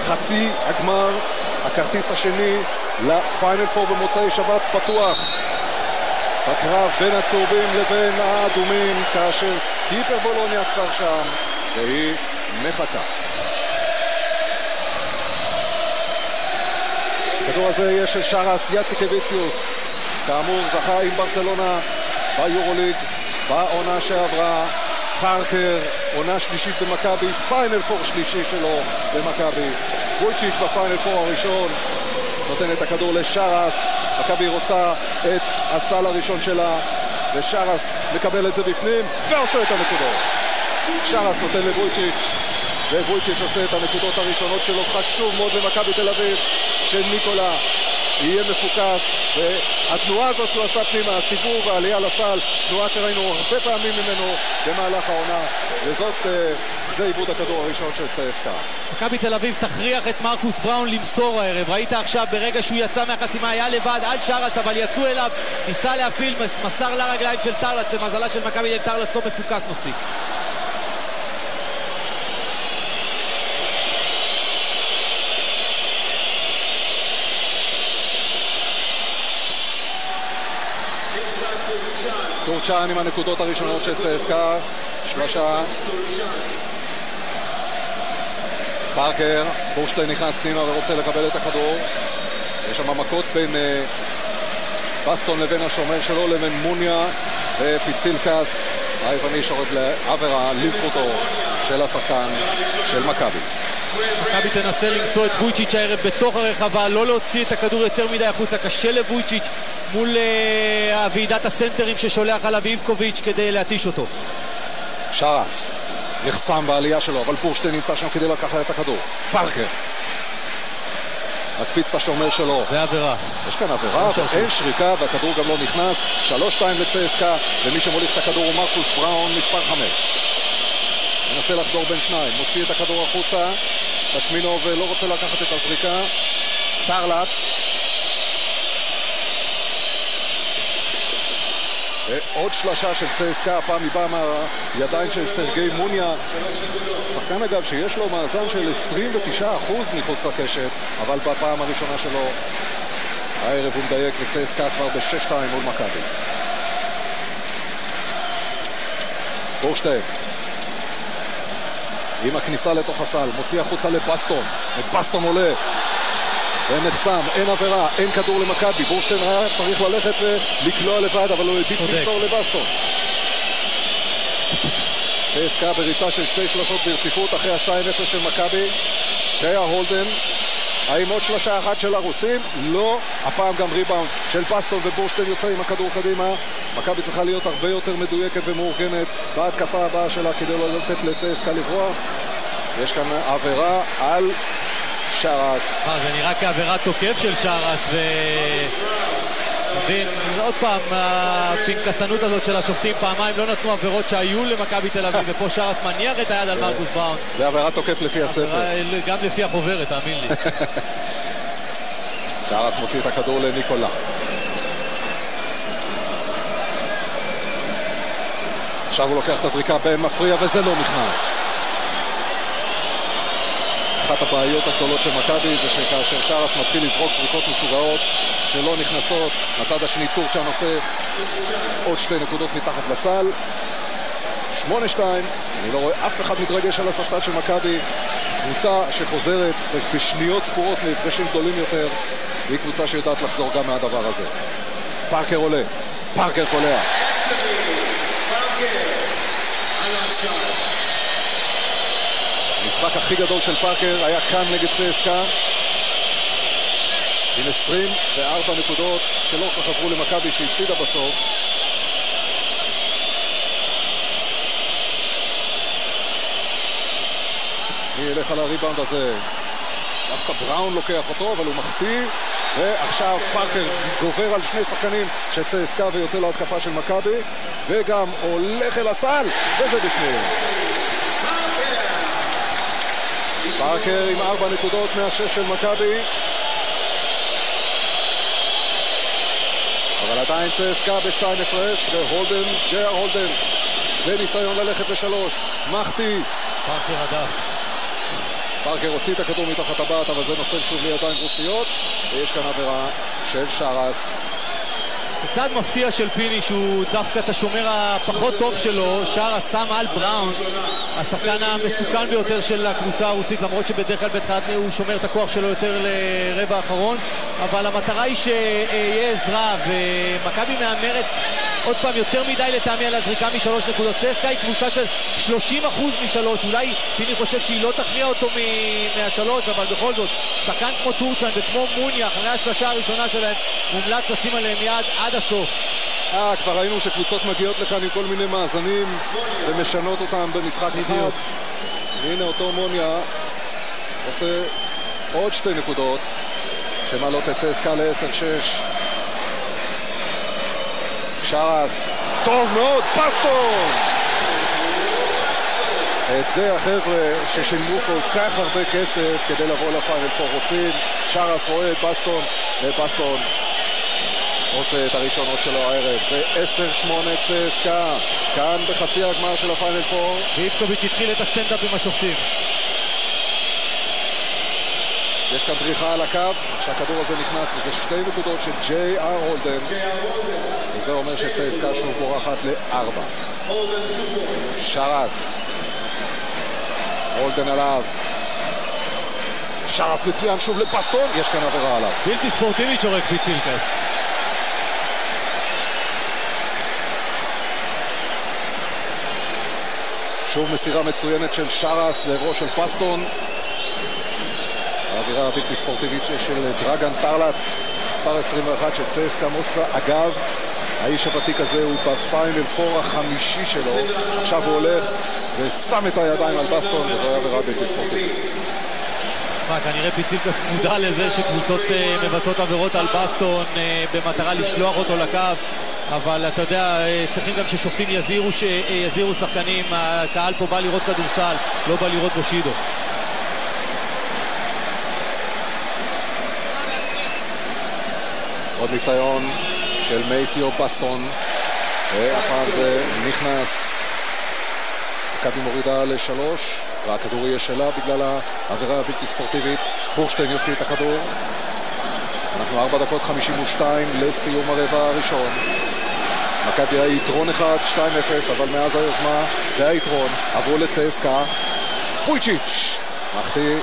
חצי הגמר, הכרטיס השני לפיינל פור במוצאי שבת פתוח. בקרב בין הצהובים לבין האדומים, כאשר סקיפר בולוניה כבר שם, והיא מחכה. הכדור הזה יהיה של שרס יאציקביציוס, כאמור זכה עם ברצלונה ביורוליג בעונה שעברה. פארקר, עונה שלישית במכבי, פיינל פור שלישי שלו במכבי. וויצ'יץ' בפיינל פור הראשון נותן את הכדור לשרס. מכבי רוצה את הסל הראשון שלה, ושרס מקבל את זה בפנים ועושה את הנקודות. שרס נותן לוויצ'יץ', וויצ'יץ' עושה את הנקודות הראשונות שלו. חשוב מאוד למכבי תל אביב שניקולה יהיה מפוקס, והתנועה הזאת שהוא עשה פנימה, הסיבוב והעלייה לסל, תנועה שראינו הרבה פעמים ממנו במהלך העונה, זה עיבוד הכדור הראשון של צסקה. מכבי תל אביב תכריח את מרקוס בראון למסור הערב. ראית עכשיו ברגע שהוא יצא מהחסימה, היה לבד על שרס, אבל יצאו אליו, ניסה להפעיל, מסר לרגליים של טרלץ. למזלה של מכבי, טרלץ לא מפוקס מספיק. טורצ'אן עם הנקודות הראשונות של צסקה, שלושה. פארקר, בורשטיין נכנס פנימה ורוצה לקבל את הכדור. יש שם מכות בין בסטון לבין השומר שלו, לבין מוניה ופיצילקס היווני שורק לעברה לזכותו של השחקן של מכבי. מכבי תנסה למצוא את וויצ'יץ' הערב בתוך הרחבה, לא להוציא את הכדור יותר מדי החוצה. קשה לוויצ'יץ' מול ועידת הסנטרים ששולח עליו איבקוביץ' כדי להתיש אותו. שרס נחסם בעלייה שלו, אבל פורשטיין נמצא שם כדי לקחת את הכדור. פארקר מקפיץ את השומר שלו. זה עבירה. יש כאן עבירה, אין שריקה והכדור גם לא נכנס. 3-2 לצסקה, ומי שמוליך את הכדור הוא מרקוס בראון, מספר 5. מנסה לחדור בין שניים, מוציא את הכדור החוצה. פשמינוב לא רוצה לקחת את הזריקה. טרלץ. עוד שלשה של צסקה, הפעם היא באה מהידיים של סרגי מוניה. שחקן אגב שיש לו מאזן של 29% מחוץ לקשת, אבל בפעם הראשונה שלו הערב הוא מדייק, וצסקה כבר ב-6-2 מול מכבי. בורשטיין עם הכניסה לתוך הסל, מוציא החוצה לבסטון, ובסטון עולה ונחסם, אין עבירה, אין כדור למכבי. בורשטיין היה צריך ללכת ולקלוע לבד, אבל הוא העדיף למסור לבסטון. צסקה בריצה של 2 שלשות ברציפות אחרי ה-2-0 של מכבי. ג'יה הולדן, האם עוד שלשה אחת של הרוסים? לא, הפעם גם ריבאונד של בסטון, ובורשטיין יוצא עם הכדור קדימה. מכבי צריכה להיות הרבה יותר מדויקת ומאורגנת בהתקפה הבאה שלה כדי לא לתת לצסקה לברוח. יש כאן עבירה על שרס. זה נראה כעבירת תוקף של שרס, עוד פעם הפנקסנות הזאת של השופטים, פעמיים לא נתנו עבירות שהיו למכבי תל אביב, ופה שרס מניח את היד על מרקוס בראון. זה עבירת תוקף לפי הספר. גם לפי החוברת, תאמין לי. שרס מוציא את הכדור לניקולה. עכשיו הוא לוקח את הזריקה בין מפריע וזה לא נכנס. אחת הבעיות הגדולות של מכבי זה שכאשר שרס מתחיל לזרוק זריקות משוגעות שלא נכנסות, מצד השני טורצ'אן עושה עוד 2 נקודות מתחת לסל. 8-2, אני לא רואה אף אחד מתרגש על הספסל של מכבי. קבוצה שחוזרת בשניות ספורות מהפרשים גדולים יותר, והיא קבוצה שיודעת לחזור גם מהדבר הזה. פארקר עולה, פארקר קולע. המשחק הכי גדול של פארקר היה כאן נגד צסקה, עם 24 נקודות שלא חזרו למכבי שהפסידה בסוף. מי ילך על הריבאונד הזה? דווקא בראון לוקח אותו, אבל הוא מחטיא, ועכשיו פארקר גובר על 2 שחקנים של צסקה ויוצא להתקפה של מכבי, וגם הולך אל הסל, וזה בפנים. פארקר עם 4 נקודות מה-6 של מכבי, אבל עדיין צסקה ב2 הפרש, והולדן, ג'יה הולדן בניסיון ללכת ל3, מחטיא. פארקר הדף. פארקר הוציא את הכדור מתחת הבת, אבל זה נופל שוב לידיים רוסיות, ויש כאן עבירה של שרס. זה צעד מפתיע של פיני שהוא דווקא את השומר הפחות טוב שלו, שרס שם על בראון, השחקן המסוכן ביותר של הקבוצה הרוסית, למרות שבדרך כלל בתחילת הוא שומר את הכוח שלו יותר לרבע האחרון, אבל המטרה היא שיהיה עזרה, ומכבי מהמרת עוד פעם יותר מדי לטעמי על הזריקה משלוש נקודות. צסקה היא קבוצה של 30% משלוש, אולי פיני חושב שהיא לא תכניע אותו מהשלוש, אבל בכל זאת שחקן כמו טורצ'ן וכמו מוניה אחרי השלושה הראשונה שלהם מומלץ לשים עליהם יד עד הסוף. כבר ראינו שקבוצות מגיעות לכאן עם כל מיני מאזנים ומשנות אותם במשחק אחד. והנה אותו מוניה עושה עוד 2 נקודות שמעלות את צסקה ל-10-6. שרס, טוב מאוד, בסטון! את זה החבר'ה ששילמו כל כך הרבה כסף כדי לבוא לפיינל פור רוצים. שרס רואה את בסטון, ובסטון עושה את הראשונות שלו הערב. זה 10-8 צסקה, כאן בחצי הגמר של הפיינל פור. ואיפקוביץ' התחיל את הסטנדאפ עם השופטים. יש כאן דריכה על הקו, שהכדור הזה נכנס, וזה 2 נקודות של ג'יי אר הולדן, וזה אומר שצסקה שוב בורחת ל4. שרס, הולדן עליו, שרס מצוין שוב לפסטון, יש כאן עבירה עליו. בלתי ספורטיבית שורק פיצילקס. שוב מסירה מצוינת של שרס לעברו של פסטון. האווירה הבלתי ספורטיבית של דרגן טרלץ, מספר 21 של צסקה מוסקבה. אגב, האיש הוותיק הזה הוא בפיינל פור החמישי שלו. עכשיו הוא הולך ושם את הידיים על בסטון, וזו עבירה בלתי ספורטיבית. כנראה פיצילקס מודע לזה שקבוצות מבצעות עבירות על בסטון במטרה לשלוח אותו לקו, אבל אתה יודע, צריכים גם ששופטים יזהירו שחקנים. הקהל פה בא לראות כדורסל, לא בא לראות בושידו. עוד ניסיון של מייסיו בסטון, והפעם זה נכנס. מכבי מורידה ל3, והכדור יהיה שלה בגלל העבירה הבלתי ספורטיבית. בורשטיין יוציא את הכדור. אנחנו 4 דקות 52 לסיום הרבע הראשון. מכבי היה יתרון 1, 2-0, אבל מאז היוזמה והיתרון עברו לצסקה. פויצ'יץ' מחטיא,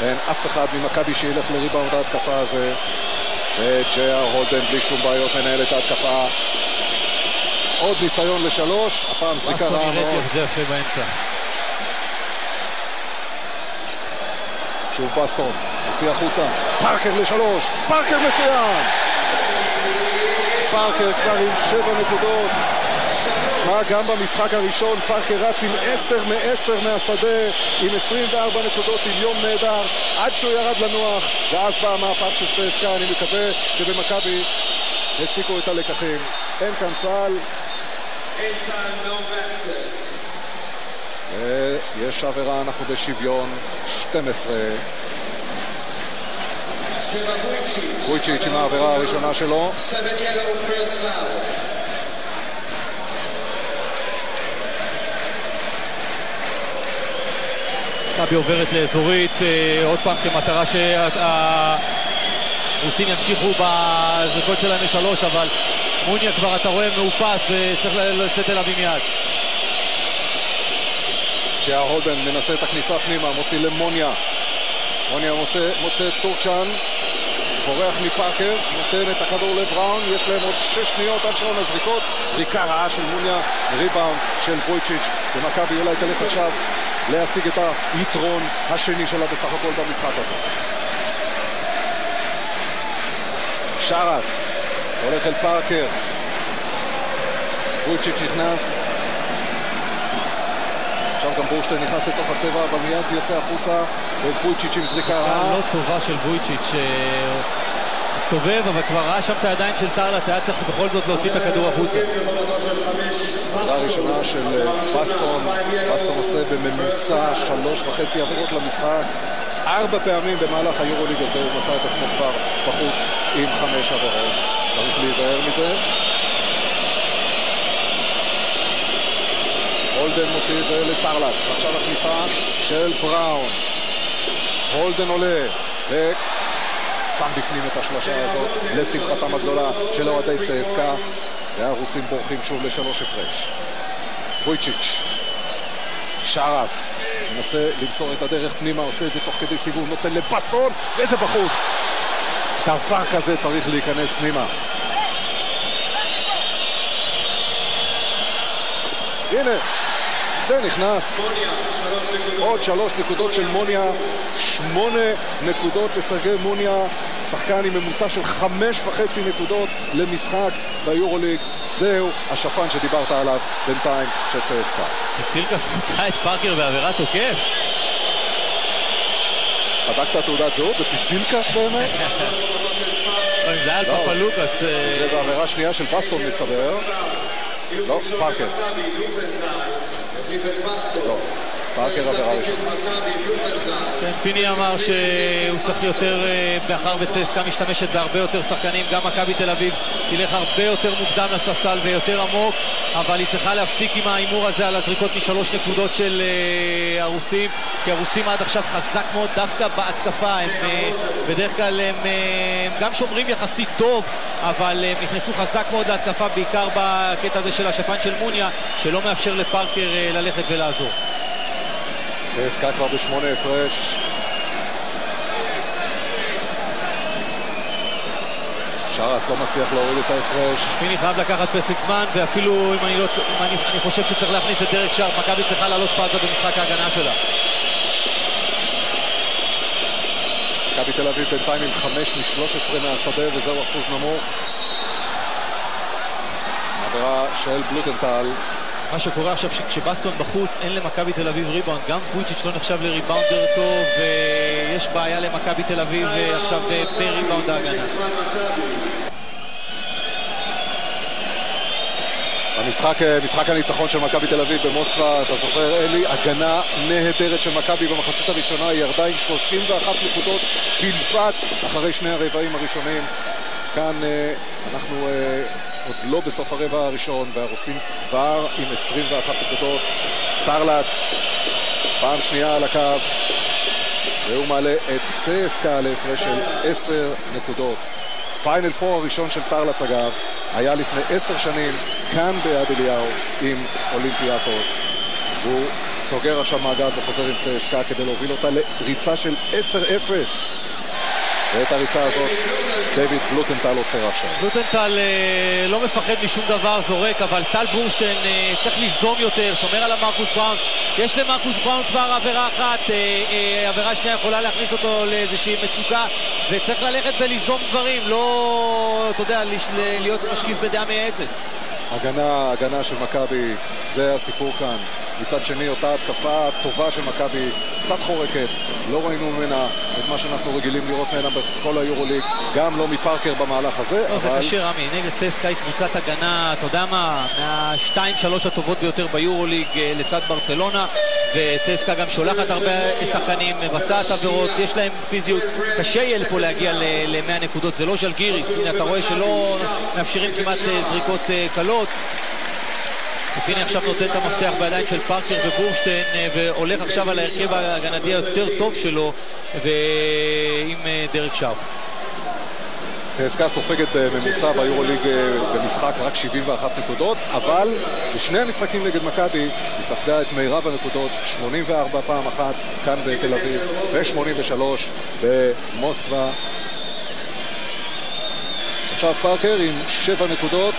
אין אף אחד ממכבי שילך לריבאונד ההתקפה הזה, וג'יי אר הולדן בלי שום בעיות מנהל את ההתקפה. עוד ניסיון ל3, הפעם זריקה רעה מאוד. זה יפה באמצע. שוב בסטון, הוציא החוצה, פארקר ל3, פארקר מצוין! פארקר כבר עם 7 נקודות. גם במשחק הראשון פארקר רץ עם 10 מ-10 מהשדה, עם 24 נקודות, עם יום נהדר, עד שהוא ירד לנוח, ואז בא המהפך של צסקה. אני מקווה שבמכבי הסיקו את הלקחים. אין כאן סל. יש עבירה, אנחנו בשוויון 12. וויצ'יץ' עם העבירה הראשונה שלו. מכבי עוברת לאזורית, עוד פעם כמטרה שהרוסים ימשיכו בזריקות שלהם ל3, אבל מוניה כבר אתה רואה מאופס וצריך לצאת אליו עם יד. ג'יי אר הולדן מנסה את הכניסה פנימה, מוציא למוניה. מוניה מוצא את טורצ'ן, בורח מפארקר, נותן את הכדור לבראון. יש להם עוד 6 שניות עד שעון הזריקות. זריקה רעה של מוניה, ריבאונד של וויצ'יץ', ומכבי אולי תלך עכשיו להשיג את היתרון השני שלה בסך הכל במשחק הזה. שרס הולך אל פארקר, וויצ'יץ' נכנס, עכשיו גם בורשטיין נכנס לתוך הצבע, אבל מיד יוצא החוצה, וויצ'יץ' עם זריקה רעה. לא טובה של וויצ'יץ' הסתובב, אבל כבר ראה שם את הידיים של טרלץ, היה צריך בכל זאת להוציא את הכדור החוצה. העבודה הראשונה של בסטון, בסטון עושה בממוצע 3.5 עבירות למשחק. 4 פעמים במהלך היורוליג הזה הוא מצא את עצמו כבר בחוץ עם 5 עבירות. צריך להיזהר מזה. הולדן מוציא את זה לטרלץ, עכשיו הכניסה של בראון. הולדן עולה ושם בפנים את השלושה הזאת לשמחתם הגדולה של אוהדי צסקה, והרוסים בורחים שוב ל3 הפרש. וויצ'יץ', שרס מנסה למצוא את הדרך פנימה, עושה את זה תוך כדי סיבוב, נותן לבסטון וזה בחוץ. דבר כזה צריך להיכנס פנימה. הנה, זה נכנס. עוד 3 נקודות של מוניה, 8 נקודות לסרגי מוניה, שחקן עם ממוצע של 5.5 נקודות למשחק ביורוליג. זהו השפן שדיברת עליו בינתיים של צסקה. צילקס מצא את פארקר בעבירת תוקף. בדקת תעודת זהות? זה פיצילקס באמת? אם זה היה על פפלוקס. זה בעבירה שנייה של בסטון מסתבר. לא, פארקר. לא, פארקר עבירה ראשונה. פיני אמר שהוא צריך יותר, מאחר וצסקה משתמשת בהרבה יותר שחקנים, גם מכבי תל אביב תלך הרבה יותר מוקדם לספסל ויותר עמוק, אבל היא צריכה להפסיק עם האימור הזה על הזריקות מ3 נקודות של הרוסים, כי הרוסים עד עכשיו חזק מאוד דווקא בהתקפה. הם בדרך כלל הם גם שומרים יחסית טוב, אבל הם נכנסו חזק מאוד להתקפה, בעיקר בקטע הזה של השפן של מוניה, שלא מאפשר לפארקר ללכת ולעזור. צסקה כבר ב8 הפרש. שרס לא מצליח להוריד את ההפרש. פיני חייב לקחת פסק זמן, ואפילו אם אני חושב שצריך להכניס את דרק שרפ, מכבי צריכה לעלות פאזה במשחק ההגנה שלה. מכבי תל אביב בינתיים עם 5 מ-13 מהשדה, וזהו אחוז נמוך. עבירה של בלוטנטל. מה שקורה עכשיו כשבסטון בחוץ, אין למכבי תל אביב ריבאונד, גם וויצ'יץ' לא נחשב לריבאונדר טוב, ויש בעיה למכבי תל אביב עכשיו בריבאונד ההגנה. משחק הניצחון של מכבי תל אביב במוסקבה, אתה זוכר אלי, הגנה נהדרת של מכבי במחצית הראשונה, היא ירדה עם 31 נקודות בלבד אחרי 2 הרבעים הראשונים. כאן אנחנו עוד לא בסוף הרבע הראשון, והרוסים כבר עם 21 נקודות. טרלץ פעם שנייה על הקו, והוא מעלה את צסקה להפרש של 10 נקודות. פיינל 4 הראשון של טרלץ אגב היה לפני 10 שנים כאן ביד אליהו עם אולימפיאקוס. הוא סוגר עכשיו מעגל וחוזר עם צסקה כדי להוביל אותה לריצה של 10-0. ואת הריצה הזאת דויד בלוטנטל עוצר עכשיו. בלוטנטל לא מפחד משום דבר, זורק, אבל טל בורשטיין צריך ליזום יותר, שומר על המרקוס בראון. יש למרקוס בראון כבר עבירה אחת, עבירה שנייה יכולה להכניס אותו לאיזושהי מצוקה, וצריך ללכת וליזום דברים, לא, אתה יודע, להיות משקיף בדעה מייעצת. הגנה של מכבי, זה הסיפור כאן. מצד שני, אותה התקפה טובה של מכבי, קצת חורקת, לא ראינו ממנה את מה שאנחנו רגילים לראות ממנה בכל היורוליג, גם לא מפארקר במהלך הזה. לא, זה קשה רמי, נגד צסקה היא קבוצת הגנה, אתה יודע מה, מה-2-3 הטובות ביותר ביורוליג לצד ברצלונה, וצסקה גם שולחת הרבה שחקנים, מבצעת עבירות, יש להם פיזיות, קשה יהיה פה להגיע ל100 נקודות, זה לא ז'לגיריס, הנה אתה רואה שלא מאפשרים כמעט זריקות קלות. פיני עכשיו נותן את המפתח בידיים של פארקר ובורשטיין, והולך עכשיו על ההרכב ההגנתי היותר טוב שלו, ועם דרק שרפ. צסקה סופגת ממוצע ביורוליג במשחק רק 71 נקודות, אבל בשני המשחקים נגד מכבי היא ספגה את מירב הנקודות, 84 פעם אחת כאן בתל אביב ו83 במוסקבה. עכשיו פארקר עם 7 נקודות,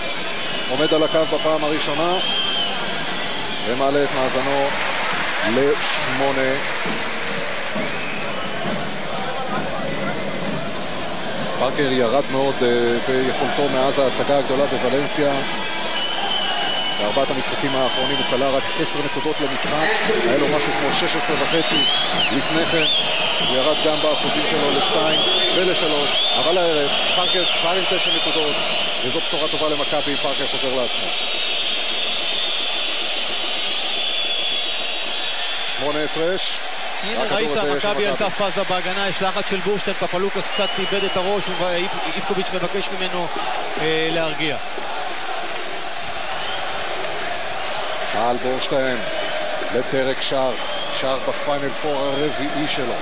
עומד על הקו בפעם הראשונה ומעלה את מאזנו ל8. פארקר ירד מאוד ביכולתו מאז ההצגה הגדולה בוולנסיה. בארבעת המשחקים האחרונים הוא כלה רק 10 נקודות למשחק, היה לו משהו כמו 16.5 לפני כן. הוא ירד גם באחוזים שלו ל2 ול3, אבל הערב פארקר כבר עם 9 נקודות, וזו בשורה טובה למכבי. פארקר חוזר לעצמו. 8 הפרש. הנה ראית, מכבי עלתה פאזה בהגנה, יש לחץ של בורשטיין, פפלוקס קצת איבד את הראש, ואיבקוביץ' מבקש ממנו להרגיע. על בורשטיין לדרק שרפ, שרפ בפיינל 4 הרביעי שלו.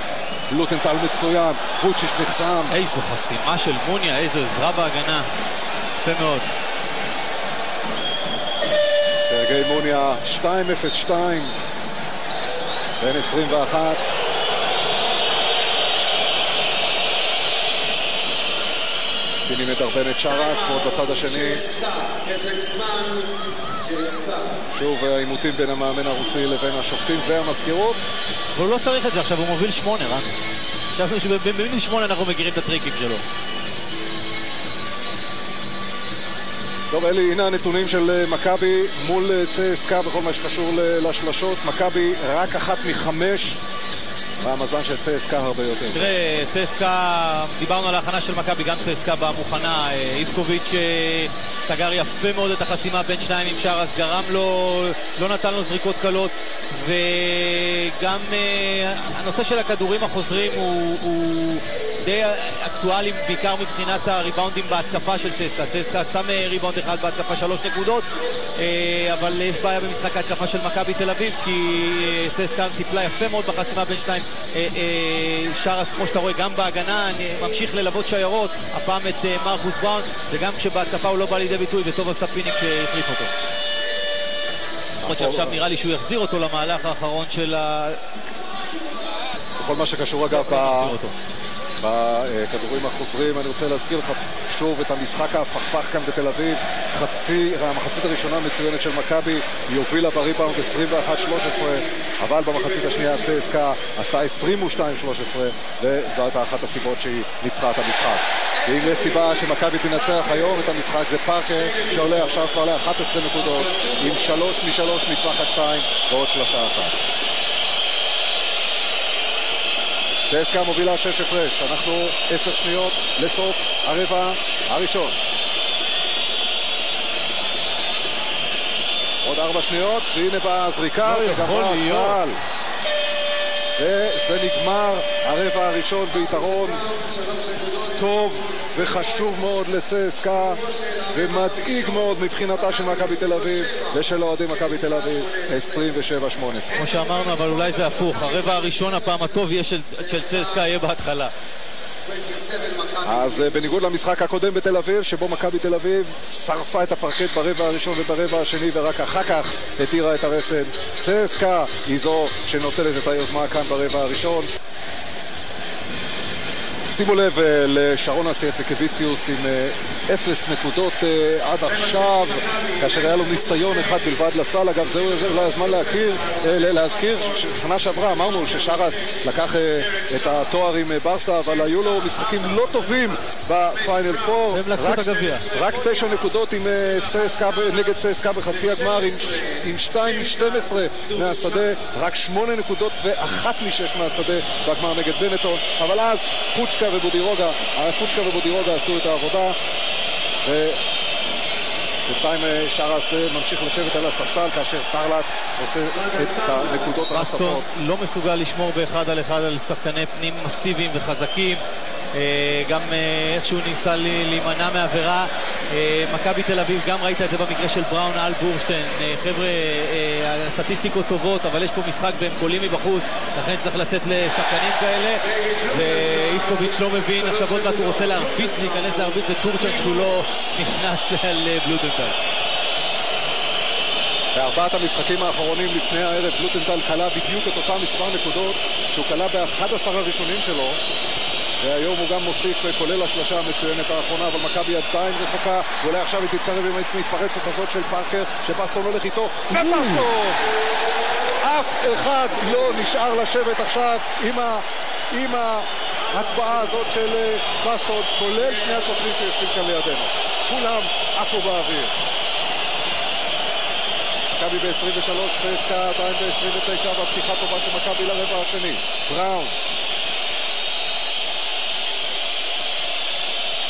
לוטנטל מצוין, ווצ'יץ' נחסם. איזו חסימה של מוניה, איזו עזרה בהגנה. יפה מאוד. סרגי מוניה, 2-0-2, בין 21. פיני מדרבן את שרס, ועוד בצד השני. שוב העימותים בין המאמן הרוסי לבין השופטים והמזכירות. והוא לא צריך את זה, עכשיו הוא מוביל 8, רק. עכשיו שבמינוס 8 אנחנו מכירים את הטריקים שלו. טוב, אלי, הנה הנתונים של מכבי מול צסקה בכל מה שקשור לשלשות. מכבי רק 1 מ-5, והמזן של צסקה הרבה יותר. תראה, צסקה, דיברנו על ההכנה של מכבי, גם צסקה במוכנה. איבקוביץ' סגר יפה מאוד את החסימה בין שניים עם שרס, גרם לו, לא נתן לו זריקות קלות, וגם הנושא של הכדורים החוזרים הוא די אקטואלי, בעיקר מבחינת הריבאונדים בהתקפה של צסקה. צסקה סתם ריבאונד אחד בהתקפה 3 נקודות, אבל יש בעיה במשחק ההתקפה של מכבי תל אביב, כי צסקה טיפלה יפה מאוד בחסימה בין שניים. שרס, כמו שאתה רואה, גם בהגנה ממשיך ללוות שיירות, הפעם את מרקוס בראון, וגם כשבהתקפה הוא לא בא לידי ביטוי, וטוב עשה פיני כשהחליף אותו. למרות שעכשיו נראה לי שהוא יחזיר אותו למהלך האחרון של בכל מה שקשור אגב בכדורים החוזרים. אני רוצה להזכיר לך שוב את המשחק ההפכפך כאן בתל אביב. המחצית הראשונה מצוינת של מכבי, היא הובילה בריבאונד 21-13, אבל במחצית השנייה צסקה עשתה 22-13, וזו הייתה אחת הסיבות שהיא ניצחה את המשחק. ואם יש סיבה שמכבי תנצח היום את המשחק, זה פארקר שעולה עכשיו כבר ל-11 נקודות עם 3 מ-3 מטווח ה-2 ועוד 3 אחת. צסקה מובילה 6 הפרש. אנחנו 10 שניות לסוף הרבע הראשון. עוד 4 שניות, והנה באה הזריקה, וגם באה הסל. וזה נגמר הרבע הראשון ביתרון טוב וחשוב מאוד לצסקה, ומדאיג מאוד מבחינתה של מכבי תל אביב ושל אוהדי מכבי תל אביב. 27-18. כמו שאמרנו, אבל אולי זה הפוך. הרבע הראשון, הפעם הטוב יהיה של צסקה, יהיה בהתחלה. אז בניגוד למשחק הקודם בתל אביב, שבו מכבי תל אביב שרפה את הפרקט ברבע הראשון וברבע השני, ורק אחר כך התירה את הרסן, צסקה היא זו שנוטלת את היוזמה כאן ברבע הראשון. שימו לב לשרון אסיאצקביציוס עם 0 נקודות עד עכשיו, כאשר היה לו ניסיון אחד בלבד לסל. אגב, זהו אולי הזמן להזכיר ששנה שעברה אמרנו ששרס לקח את התואר עם ברסה, אבל היו לו משחקים לא טובים בפיינל 4. רק 9 נקודות נגד צסקה בחצי הגמר, עם 2 מ-12 מהשדה, רק 8 נקודות ו1 מ-6 מהשדה בגמר נגד בנטון. אבל אז פוצ'קה ובודירוגה עשו את העבודה, ובינתיים שרס ממשיך לשבת על הספסל כאשר טרלץ עושה את הנקודות הנוספות. בסטון לא מסוגל לשמור באחד על אחד על שחקני פנים מסיביים וחזקים, גם איכשהו ניסה להימנע מעבירה. מכבי תל אביב, גם ראית את זה במקרה של בראון על בורשטיין. חבר'ה, הסטטיסטיקות טובות, אבל יש פה משחק והם קולים מבחוץ, לכן צריך לצאת לשחקנים כאלה, ואיבקוביץ' לא מבין, עכשיו עוד מעט הוא רוצה להיכנס להרביץ, זה טורצ'ן שהוא לא נכנס על בלוטנטל. בארבעת המשחקים האחרונים לפני הערב בלוטנטל קלה בדיוק את אותם מספר נקודות שהוא קלה ב-11 הראשונים שלו, והיום הוא גם מוסיף כולל השלשה המצוינת האחרונה, אבל מכבי עדיין רחוקה, ואולי עכשיו היא תתקרב עם המתפרצת הזאת של פארקר, שפסטון הולך איתו, ופסטון! אף אחד לא נשאר לשבת עכשיו עם ההטבעה הזאת של פסטון, כולל שני השוטרים שיושבים כאן לידינו. כולם עפו באוויר. מכבי ב-23, צסקה עדיין ב-29, והפתיחה טובה של מכבי לרבע השני. בראון.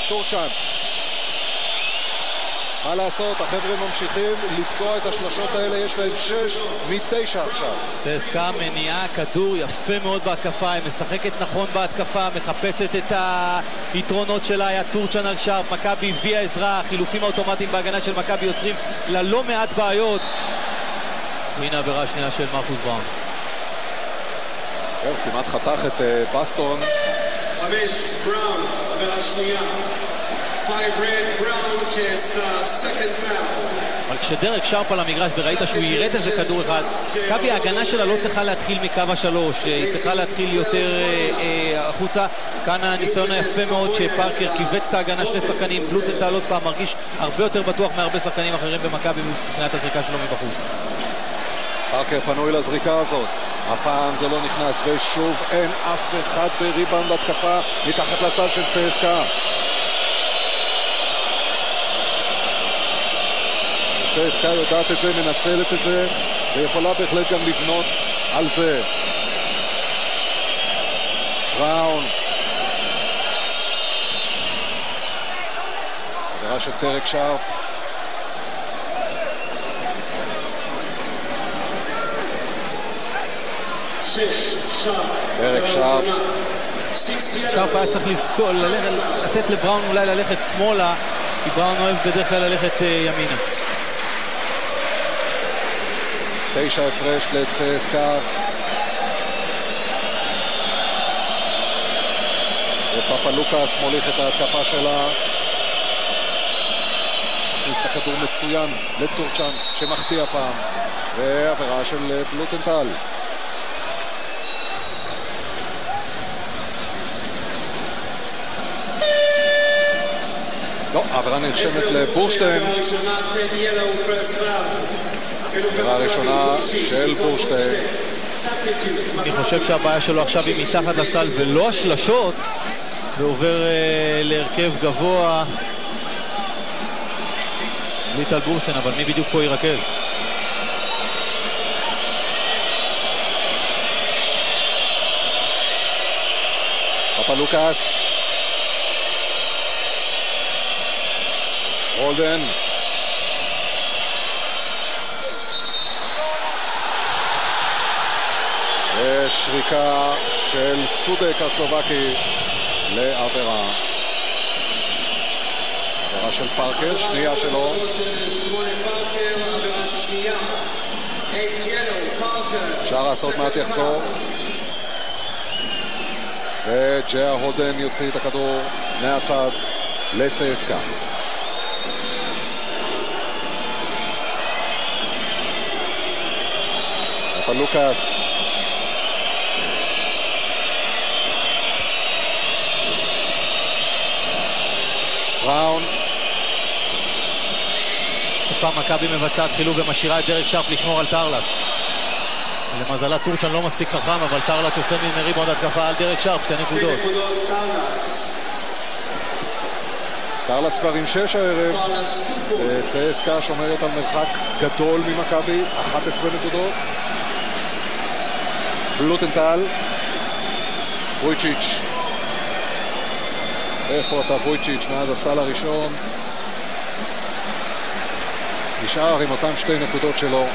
טורצ'ן. מה לעשות, החבר'ה ממשיכים לתקוע את השלשות האלה, יש להם 6 מ-9 עכשיו. צסקה מניעה כדור יפה מאוד בהתקפה, היא משחקת נכון בהתקפה, מחפשת את היתרונות שלה, היה טורצ'ן על שרף, מכבי הביאה עזרה, חילופים האוטומטיים בהגנה של מכבי יוצרים ללא מעט בעיות. והנה העבירה השנייה של מרקוס בראון. כמעט חתך את בסטון. 5 בראון, עבירה שנייה. 5 red, בראון, second foul. אבל כשדרק שרפ על המגרש וראית שהוא ירד איזה כדור אחד, מכבי ההגנה שלה לא צריכה להתחיל מקו השלוש, היא צריכה להתחיל יותר החוצה. כאן הניסיון היפה מאוד שפארקר קיבץ את ההגנה, שני שחקנים, בלוטנטל עוד פעם מרגיש הרבה יותר בטוח מהרבה שחקנים אחרים במכבי מבחינת הזריקה שלו מבחוץ. פארקר פנוי לזריקה הזאת, הפעם זה לא נכנס, ושוב אין אף אחד בריבאונד התקפה מתחת לסל של צסקה. צסקה יודעת את זה, מנצלת את זה, ויכולה בהחלט גם לבנות על זה. בראון. עבירה של דרק שרפ. דרק שרפ. שרפ היה צריך לזכור, לתת לבראון אולי ללכת שמאלה, כי בראון אוהב בדרך כלל ללכת ימינה. 9 הפרש לצסקה. ופפלוקס מוליך את ההתקפה שלה. הכניס את הכדור מצוין לטורצ'אן שמחטיא הפעם. ועבירה של בלוטנטל. לא, העבירה נרשמת לבורשטיין. עבירה ראשונה של בורשטיין. אני חושב שהבעיה שלו עכשיו היא מתחת לסל ולא השלשות, ועובר להרכב גבוה ליטל בורשטיין, אבל מי בדיוק פה ירכז? פפלוקס. רולדן. ושריקה של סודק הסלובקי לעבירה. עבירה של פארקר, שנייה שלו. שרס עוד מעט יחזור. וג'יה הולדן יוציא את הכדור מהצד לצסקה. פפלוקס. בראון. פעם מכבי מבצעת חילוב ומשאירה את דרק שרפ לשמור על טרלץ. למזלה טורצ'אן לא מספיק חכם, אבל טרלץ עושה מריבאונד התקפה על דרק שרפ, 2 נקודות. טרלץ כבר עם 6 הערב. צסקה שומרת על מרחק גדול ממכבי, 11 נקודות. בלוטנטל. וויצ'יץ'. איפה אתה וויצ'יץ' מאז הסל הראשון? נשאר עם אותם 2 נקודות שלו.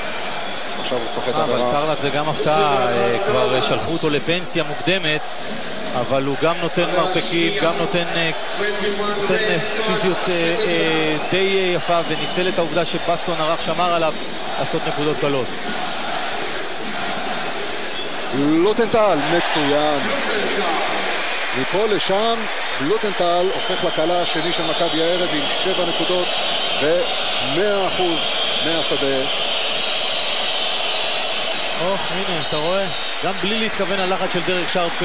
עכשיו הוא סוחט עבירה. אבל טרלץ זה גם הפתעה, כבר שלחו אותו לפנסיה מוקדמת, אבל הוא גם נותן מרפקים, גם נותן פיזיות די יפה, וניצל את העובדה שבסטון ערך שמר עליו לעשות נקודות קלות. לוטנטל מצוין. מפה לשם בלוטנטל הופך לקלה השני של מכבי הערב עם 7 נקודות ו100% מהשדה. הנה, אתה רואה? גם בלי להתכוון הלחץ של דרק שרפ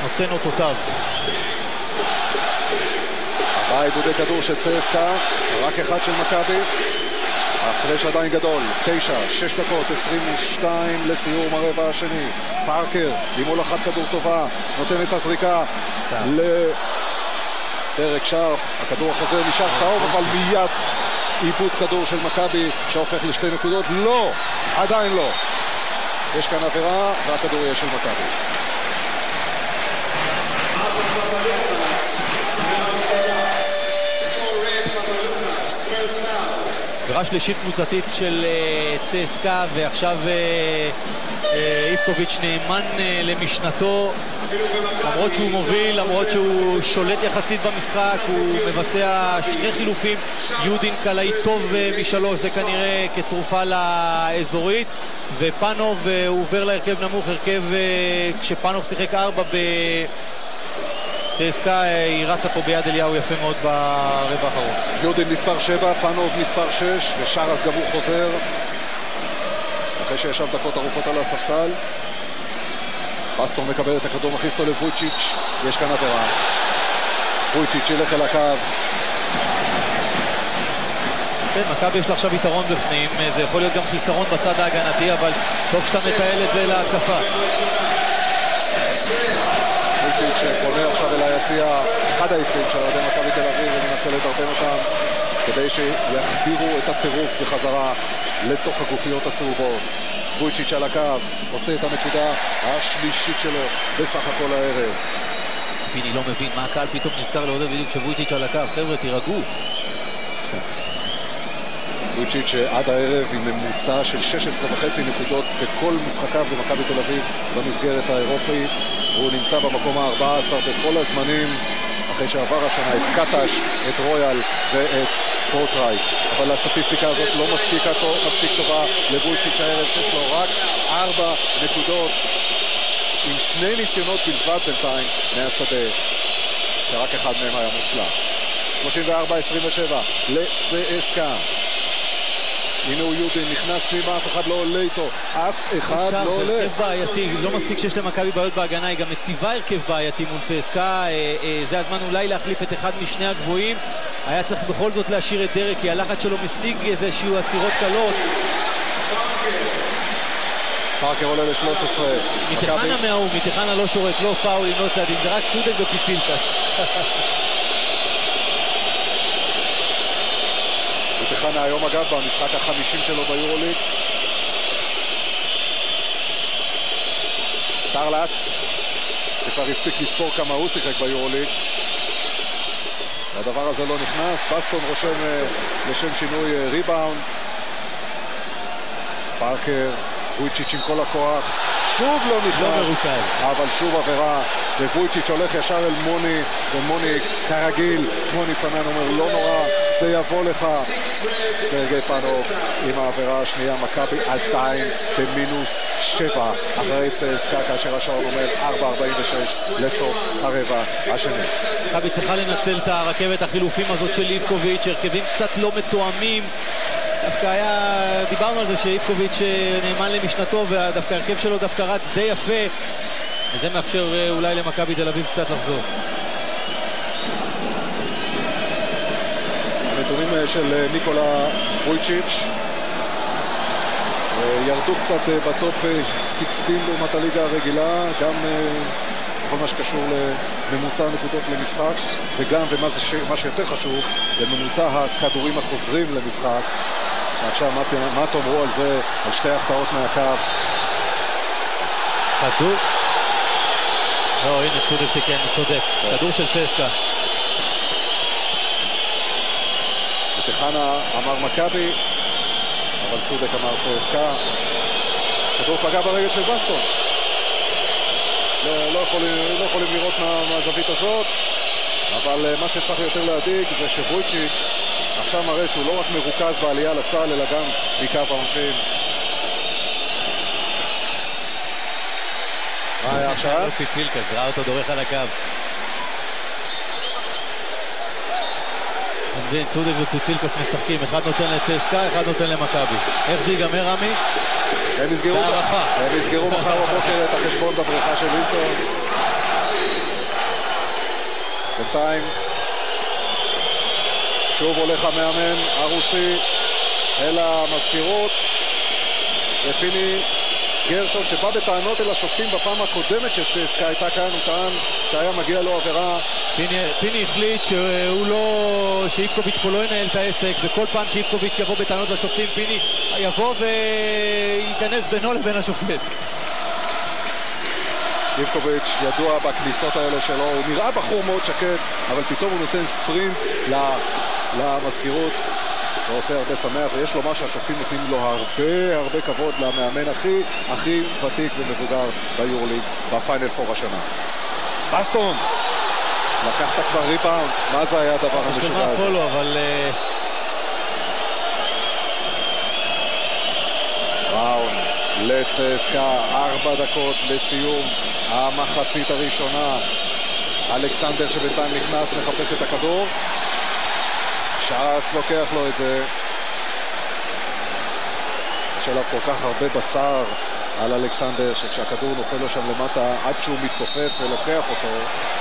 נותן אותותיו. 4 עיבודי כדור של צסקה, רק 1 של מכבי. ההפרש עדיין גדול, 9, 6 דקות, 22 לסיום הרבע השני. פארקר עם הולכת כדור טובה, נותן את הזריקה לדרק שרפ. הכדור החוזר נשאר צהוב, אבל מיד עיבוד כדור של מכבי שהופך ל2 נקודות. לא, עדיין לא. יש כאן עבירה והכדור יהיה של מכבי. סדרה שלישית קבוצתית של צסקה, ועכשיו איבקוביץ' נאמן למשנתו, למרות שהוא מוביל, למרות שהוא שולט יחסית במשחק, הוא מבצע שני חילופים. יודין קלעי טוב משלוש, זה כנראה כתרופה לאזורית, ופאנוב הוא עובר להרכב נמוך, הרכב כשפאנוב שיחק 4 צסקה, היא רצה פה ביד אליהו יפה מאוד ברבע האחרון. יודין מספר 7, פאנוב מספר 6, ושרס גם הוא חוזר אחרי שישב דקות ארוכות על הספסל. בסטון מקבל את הכדור, מכניס אותו לוויצ'יץ', יש כאן עבירה. וויצ'יץ' ילך אל הקו. כן, מכבי יש לה עכשיו יתרון בפנים, זה יכול להיות גם חיסרון בצד ההגנתי, אבל טוב שאתה מתעל את זה להתקפה. וויצ'יץ' פונה עכשיו אל היציע, אחד היציעים של אוהדי מכבי תל אביב, ומנסה לדרבן אותם כדי שיחדירו את הטירוף בחזרה לתוך הגופיות הצהובות. וויצ'יץ' על הקו, עושה את הנקודה השלישית שלו בסך הכל הערב. פיני לא מבין מה הקהל פתאום נזכר לעודד בדיוק שוויצ'יץ' על הקו. חבר'ה, תירגעו. וויצ'יץ' עד הערב עם ממוצע של 16.5 נקודות בכל משחקיו במכבי תל אביב במסגרת האירופית. הוא נמצא במקום ה-14 בכל הזמנים, אחרי שעבר השנה את קטש, את רויאל ואת פורטרייט. אבל הסטטיסטיקה הזאת לא מספיק טובה לוויצ'יץ' הערב, שיש לו רק 4 נקודות עם 2 ניסיונות בלבד בינתיים מהשדה, שרק אחד מהם היה מוצלח. 34-27 לצסקה. הנה הוא יודין, נכנס פנימה, אף אחד לא עולה איתו, אף אחד לא עולה. זה הרכב בעייתי, לא מספיק שיש למכבי בעיות בהגנה, היא גם מציבה הרכב בעייתי מול צסקה. זה הזמן אולי להחליף את אחד משני הגבוהים. היה צריך בכל זאת להשאיר את דרק, כי הלחץ שלו משיג איזשהו עצירות קלות. פארקר עולה ל-13. מתחנה מהאום, מתחנה לא שורק, לא פאולים, לא צעדים, זה רק צודק ופיצילקס. מתחנה היום אגב במשחק ה-50 שלו ביורוליג. טרלץ, שכבר הספיק לספור כמה הוא שיחק ביורוליג. הדבר הזה לא נכנס. בסטון רושם לשם שינוי ריבאונד. פארקר, וויצ'יץ' עם כל הכוח, שוב לא נכנס, לא מרוכז, אבל שוב עבירה, וויצ'יץ' הולך ישר אל מוני, ומוני כרגיל, מוני פנן אומר לא נורא, זה יבוא לך. סרגי פאנוב עם העבירה השנייה, מכבי עדיין במינוס 7 אחרי צסקה, כאשר השעון אומר 4:46 לסוף הרבע השני. מכבי צריכה לנצל את הרכבת החילופים הזאת של איבקוביץ', הרכבים קצת לא מתואמים. דווקא דיברנו על זה שאיבקוביץ' נאמן למשנתו, ודווקא הרכב שלו דווקא רץ די יפה, וזה מאפשר אולי למכבי תל אביב קצת לחזור. הנתונים של ניקולה וויצ'יץ' ירדו קצת בטופ 16 לעומת הליגה הרגילה, גם בכל מה שקשור לממוצע נקודות למשחק, וגם, ומה שיותר חשוב, לממוצע הכדורים החוזרים למשחק. ועכשיו מה תאמרו על זה, על שתי החטאות מהקו? כדור? לא, הנה צודק תיקן, צודק. כדור של צסקה. ותחנה אמר מכבי, אבל סודק אמר צסקה. כדור פגע ברגל של בסטון. לא יכולים לראות מהזווית הזאת, אבל מה שצריך יותר להדאיג זה שוויצ'יץ' עכשיו מראה שהוא לא רק מרוכז בעלייה לסל, אלא גם מקו העונשין. מה היה עכשיו? פיצילקס, ראה אותו דורך על הקו. צודק ופיצילקס משחקים, אחד נותן לצסקה, אחד נותן למכבי. איך זה ייגמר, רמי? הם יסגרו מחר בבוקר את החשבון בבריכה של הילטון. בינתיים שוב הולך המאמן הרוסי אל המזכירות, ופיני גרשון שבא בטענות אל השופטים בפעם הקודמת שצסקה הייתה כאן, הוא טען שהיה מגיע לו עבירה. פיני החליט שאיבקוביץ' פה לא ינהל את העסק, וכל פעם שאיבקוביץ' יבוא בטענות לשופטים, פיני יבוא וייכנס בינו לבין השופט. איבקוביץ' ידוע בכניסות האלה שלו, הוא נראה בחור מאוד שקט, אבל פתאום הוא נותן ספרינט למזכירות. ועושה הרבה שמח, ויש לומר שהשופטים נותנים לו הרבה כבוד למאמן הכי ותיק ומבוגר ביורוליג בפיינל פור השנה. בסטון! לקחת כבר ריבאונד, מה זה היה הדבר המשוגע הזה? פולו, אבל... בראון לצסקה, 4 דקות לסיום המחצית הראשונה. אלכסנדר שבינתיים נכנס, מחפש את הכדור. שרס לוקח לו את זה. יש עליו כל כך הרבה בשר על אלכסנדר, שכשהכדור נופל לו שם למטה, עד שהוא מתכופף ולוקח אותו.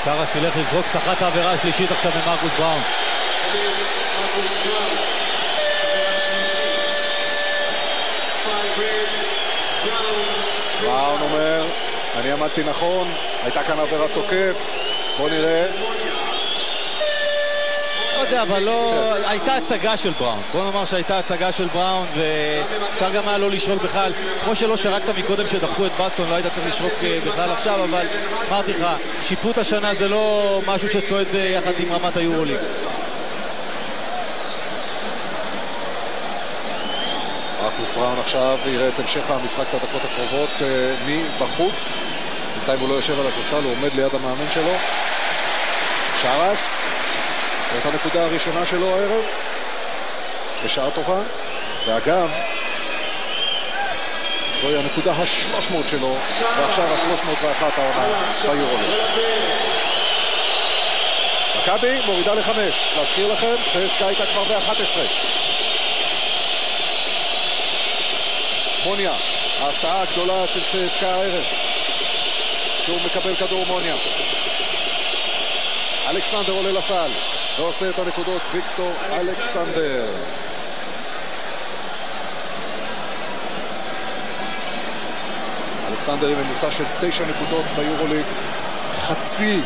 שרס ילך לזרוק סחת העבירה השלישית עכשיו ממרקוס בראון. בראון אומר, אני עמדתי נכון, הייתה כאן עבירת תוקף, בוא נראה. לא יודע, אבל לא... הייתה הצגה של בראון. בוא נאמר שהייתה הצגה של בראון, ואפשר גם היה לא לשרוק בכלל. כמו שלא שרקת מקודם שדחפו את בסטון, לא היית צריך לשרוק בכלל עכשיו, אבל אמרתי לך, שיפוט השנה זה לא משהו שצועד ביחד עם רמת היורוליג. מרקוס בראון עכשיו יראה את המשך המשחק את הדקות הקרובות מבחוץ. בינתיים הוא לא יושב על הספסל, הוא עומד ליד המאמן שלו. שרס, זאת הנקודה הראשונה שלו הערב, בשעה טובה, ואגב, זוהי הנקודה ה-300 שלו, ועכשיו ה-301 העונה ביורוליג. מכבי מורידה ל5, להזכיר לכם, צסקה הייתה כבר ב-11. מוניה, ההפתעה הגדולה של צסקה הערב, שהוא מקבל כדור מוניה. אלכסנדר עולה לסל ועושה את הנקודות, ויקטור אלכסנדר. אלכסנדר עם ממוצע של 9 נקודות ביורוליג, חצי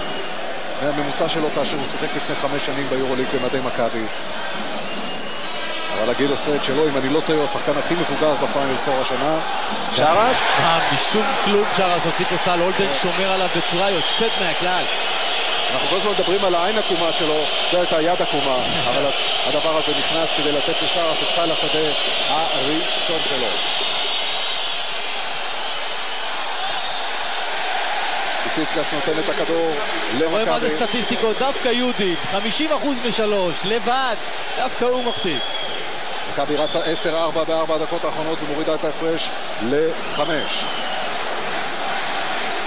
מהממוצע שלו כאשר הוא שיחק לפני 5 שנים ביורוליג במדי מכבי. אבל הגיל עושה את שלו, אם אני לא טועה, הוא השחקן הכי מבוגר בפיינל פור השנה. שרס? משום כלום שרס הוציא פה סל, הולדן שומר עליו בצורה יוצאת מהכלל. אנחנו כל הזמן מדברים על העין עקומה שלו, זה הייתה יד עקומה, אבל הדבר הזה נכנס כדי לתת לשרס את סל השדה הראשון שלו. ציצקס נותן את הכדור למכבי. רואה מה זה סטטיסטיקות, דווקא יהודי, 50% משלוש, לבד, דווקא הוא מחטיא. מכבי רצה 10-4 ב4 דקות האחרונות ומורידה את ההפרש ל5.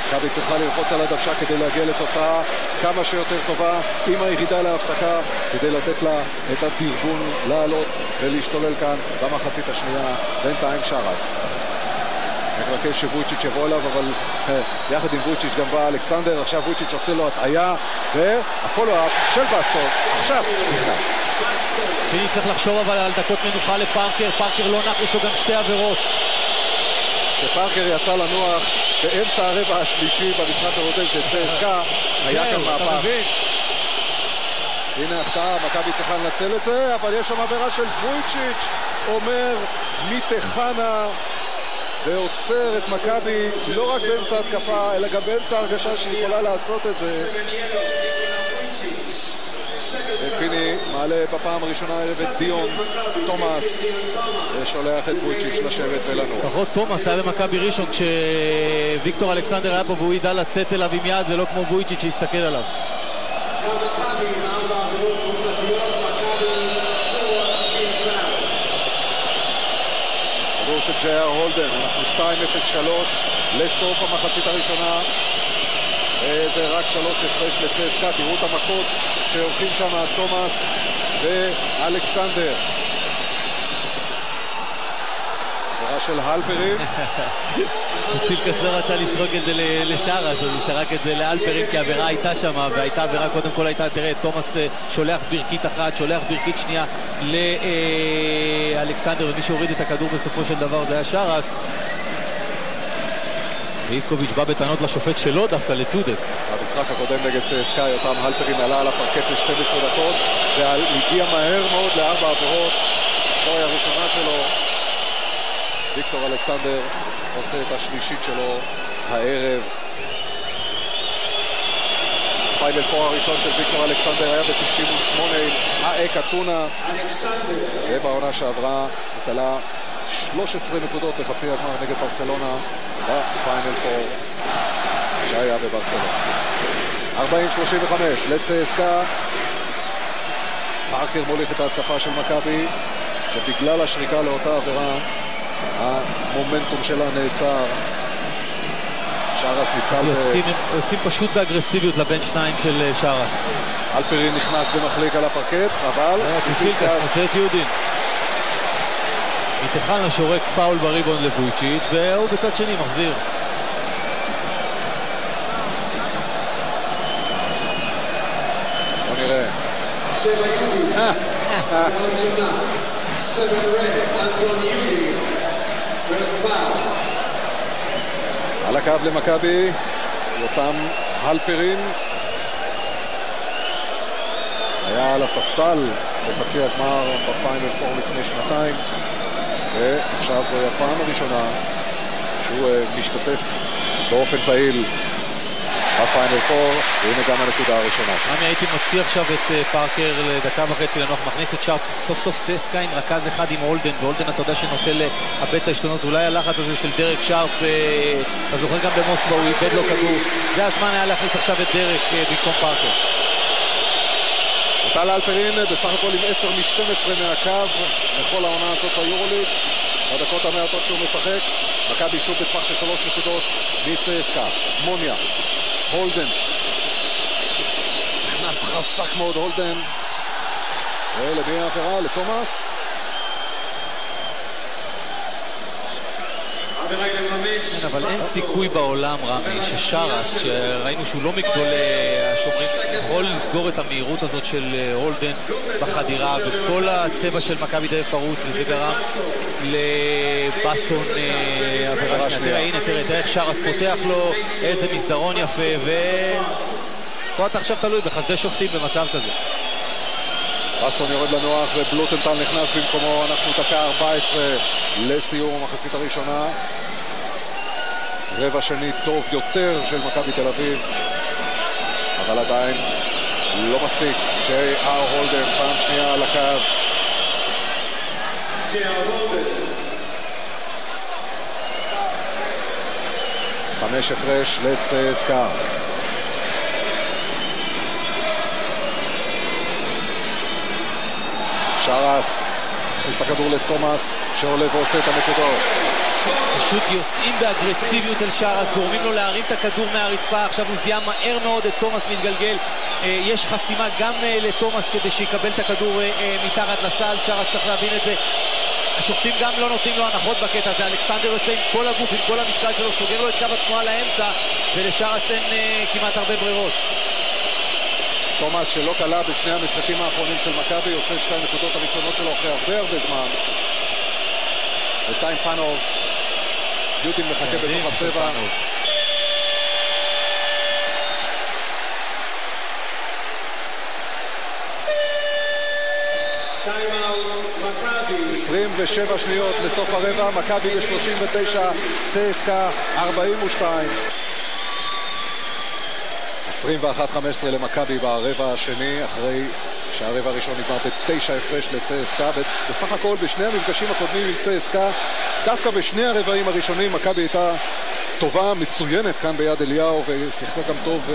מכבי צריכה ללחוץ על הדוושה כדי להגיע לתוצאה כמה שיותר טובה עם הירידה להפסקה, כדי לתת לה את הדרבון לעלות ולהשתולל כאן במחצית השנייה. בינתיים שרס מבקש שוויצ'יץ' יבוא אליו, אבל יחד עם וויצ'יץ' גם בא אלכסנדר. עכשיו וויצ'יץ' עושה לו הטעיה, והפולו-אפ של בסטון עכשיו נכנס. פיני צריך לחשוב אבל על דקות מנוחה לפארקר. פארקר לא נח, יש לו גם 2 עבירות. שפארקר יצא לנוח באמצע הרבע השלישי במשחק הרודן של צסקה, היה כאן מהפך. הנה הפתעה, מכבי צריכה לנצל את זה, אבל יש שם עבירה של וויצ'יץ', אומר מתחנה, ועוצר את מכבי לא רק באמצע התקפה, אלא גם באמצע הרגשה שהיא יכולה לעשות את זה. פיני מעלה בפעם הראשונה את דיון תומאס ושולח את וויצ'יץ' לשבת ולנוח. לפחות תומאס היה במכבי ראשון כשוויקטור אלכסנדר היה פה והוא ידע לצאת אליו עם יד ולא כמו וויצ'יץ' שהסתכל עליו. כדור של ג'ייר הולדן, אנחנו 2-0-3 לסוף המחצית הראשונה. זה רק 3 הפרש לצסקה, תראו את המכות שהולכים שם תומאס ואלכסנדר. עבירה של הלפרים. ציפקס לא רצה לשרוק את זה לשרס, אז הוא שרק את זה לאלפרים כי העבירה הייתה שם, והייתה עבירה, קודם כל הייתה, תראה, תומאס שולח ברכית אחת, שולח ברכית שנייה לאלכסנדר, ומי שהוריד את הכדור בסופו של דבר זה היה שרס. ואיבקוביץ' בא בטענות לשופט שלו דווקא לצודק. במשחק הקודם נגד צסקה יותם הלפרין עלה על הפרקט ל-12 דקות והגיע מהר מאוד ל4 עבירות. זוהי הראשונה שלו. ויקטור אלכסנדר עושה את השלישית שלו הערב. הפיינל פור הראשון של ויקטור אלכסנדר היה ב-98 עם האק אתונה, ובעונה שעברה נטלה 13 נקודות בחצי הגמר נגד ברצלונה בפיינל פור שהיה בברצלונה. 40-35 לצסקה. פארקר מוליך את ההתקפה של מכבי, ובגלל השריקה לאותה עבירה המומנטום שלה נעצר. שרס נתקל יוצאים פשוט באגרסיביות לבין שניים של שרס. אלפרין נכנס ומחליק על הפרקט, אבל פיפילקס עושה את יודין. מתחלנה שורק פאול בריבון לבויצ'יץ' והוא בצד שני מחזיר. בוא נראה. 7 יולי, הראשונה, 7 רד, אנטון יולי, first foul. על הקו למכבי, יותם הלפרין היה על הספסל בחצי הגמר בפיינל פור לפני שנתיים, ועכשיו זו הפעם הראשונה שהוא משתתף באופן פעיל בפיינל פור, והנה גם הנקודה הראשונה. אני הייתי מוציא עכשיו את פארקר לדקה וחצי לנוח, מכניס את שרפ, סוף סוף צסקה עם רכז אחד עם הולדן, והולדן אתה יודע שנוטה לאבד את ההשתנות, אולי הלחץ הזה של דרק שרפ, אתה זוכר גם במוסקבה הוא איבד לו כדור, זה הזמן היה להכניס עכשיו את דרק במקום פארקר. נטל אלפרין בסך הכל עם 10 מ-12 מהקו לכל העונה הזאת ביורוליג, בדקות המעטות שהוא משחק. מכבי שוב בטווח של 3 נקודות מצסקה. מוניה, הולדן, נכנס חזק מאוד הולדן, ולמי העבירה? לתומאס. כן, אבל אין סיכוי בעולם, רמי, ששרס, שראינו שהוא לא מגדולי השומרים, יכול לסגור את המהירות הזאת של הולדן בחדירה, וכל הצבע של מכבי די פרוץ, וזה גרם לבסטון עבירה שנייה. תראה, הנה, תראה איך שרס פותח לו, איזה מסדרון יפה, פה אתה עכשיו תלוי בחסדי שופטים במצב כזה. בסטון יורד לנוח ובלוטנטל נכנס במקומו. אנחנו דקה 14 לסיום המחצית הראשונה. רבע שני טוב יותר של מכבי תל אביב, אבל עדיין לא מספיק. ג'יי.אר הולדן פעם שנייה על הקו. ג'יי.אר הולדן. 5 הפרש לצסקה. שרס מכניס את הכדור לתומאס שעולה ועושה את הנקודות. פשוט יוצאים באגרסיביות אל שרס, גורמים לו להרים את הכדור מהרצפה. עכשיו הוא זיהה מהר מאוד את תומאס מתגלגל, יש חסימה גם לתומאס כדי שיקבל את הכדור מתחת לסל. שרס צריך להבין את זה, השופטים גם לא נותנים לו הנחות בקטע הזה. אלכסנדר יוצא עם כל הגוף, עם כל המשקל שלו, סוגר לו את קו התנועה לאמצע, ולשרס אין כמעט הרבה ברירות. תומאס שלא קלה בשני המשחקים האחרונים של מכבי, עושה 2 נקודות הראשונות שלו אחרי הרבה זמן. בינתיים פאנוב, יודין מחכה בתוך הצבע. טיימאוט, מכבי. 27 שניות לסוף הרבע, מכבי ב-39, צסקה 42. 21-15 למכבי ברבע השני, אחרי שהרבע הראשון נגמר ב9 הפרש לצסקה. בסך הכל בשני המפגשים הקודמים עם צסקה, דווקא בשני הרבעים הראשונים מכבי הייתה טובה, מצוינת כאן ביד אליהו, ושיחקה גם טוב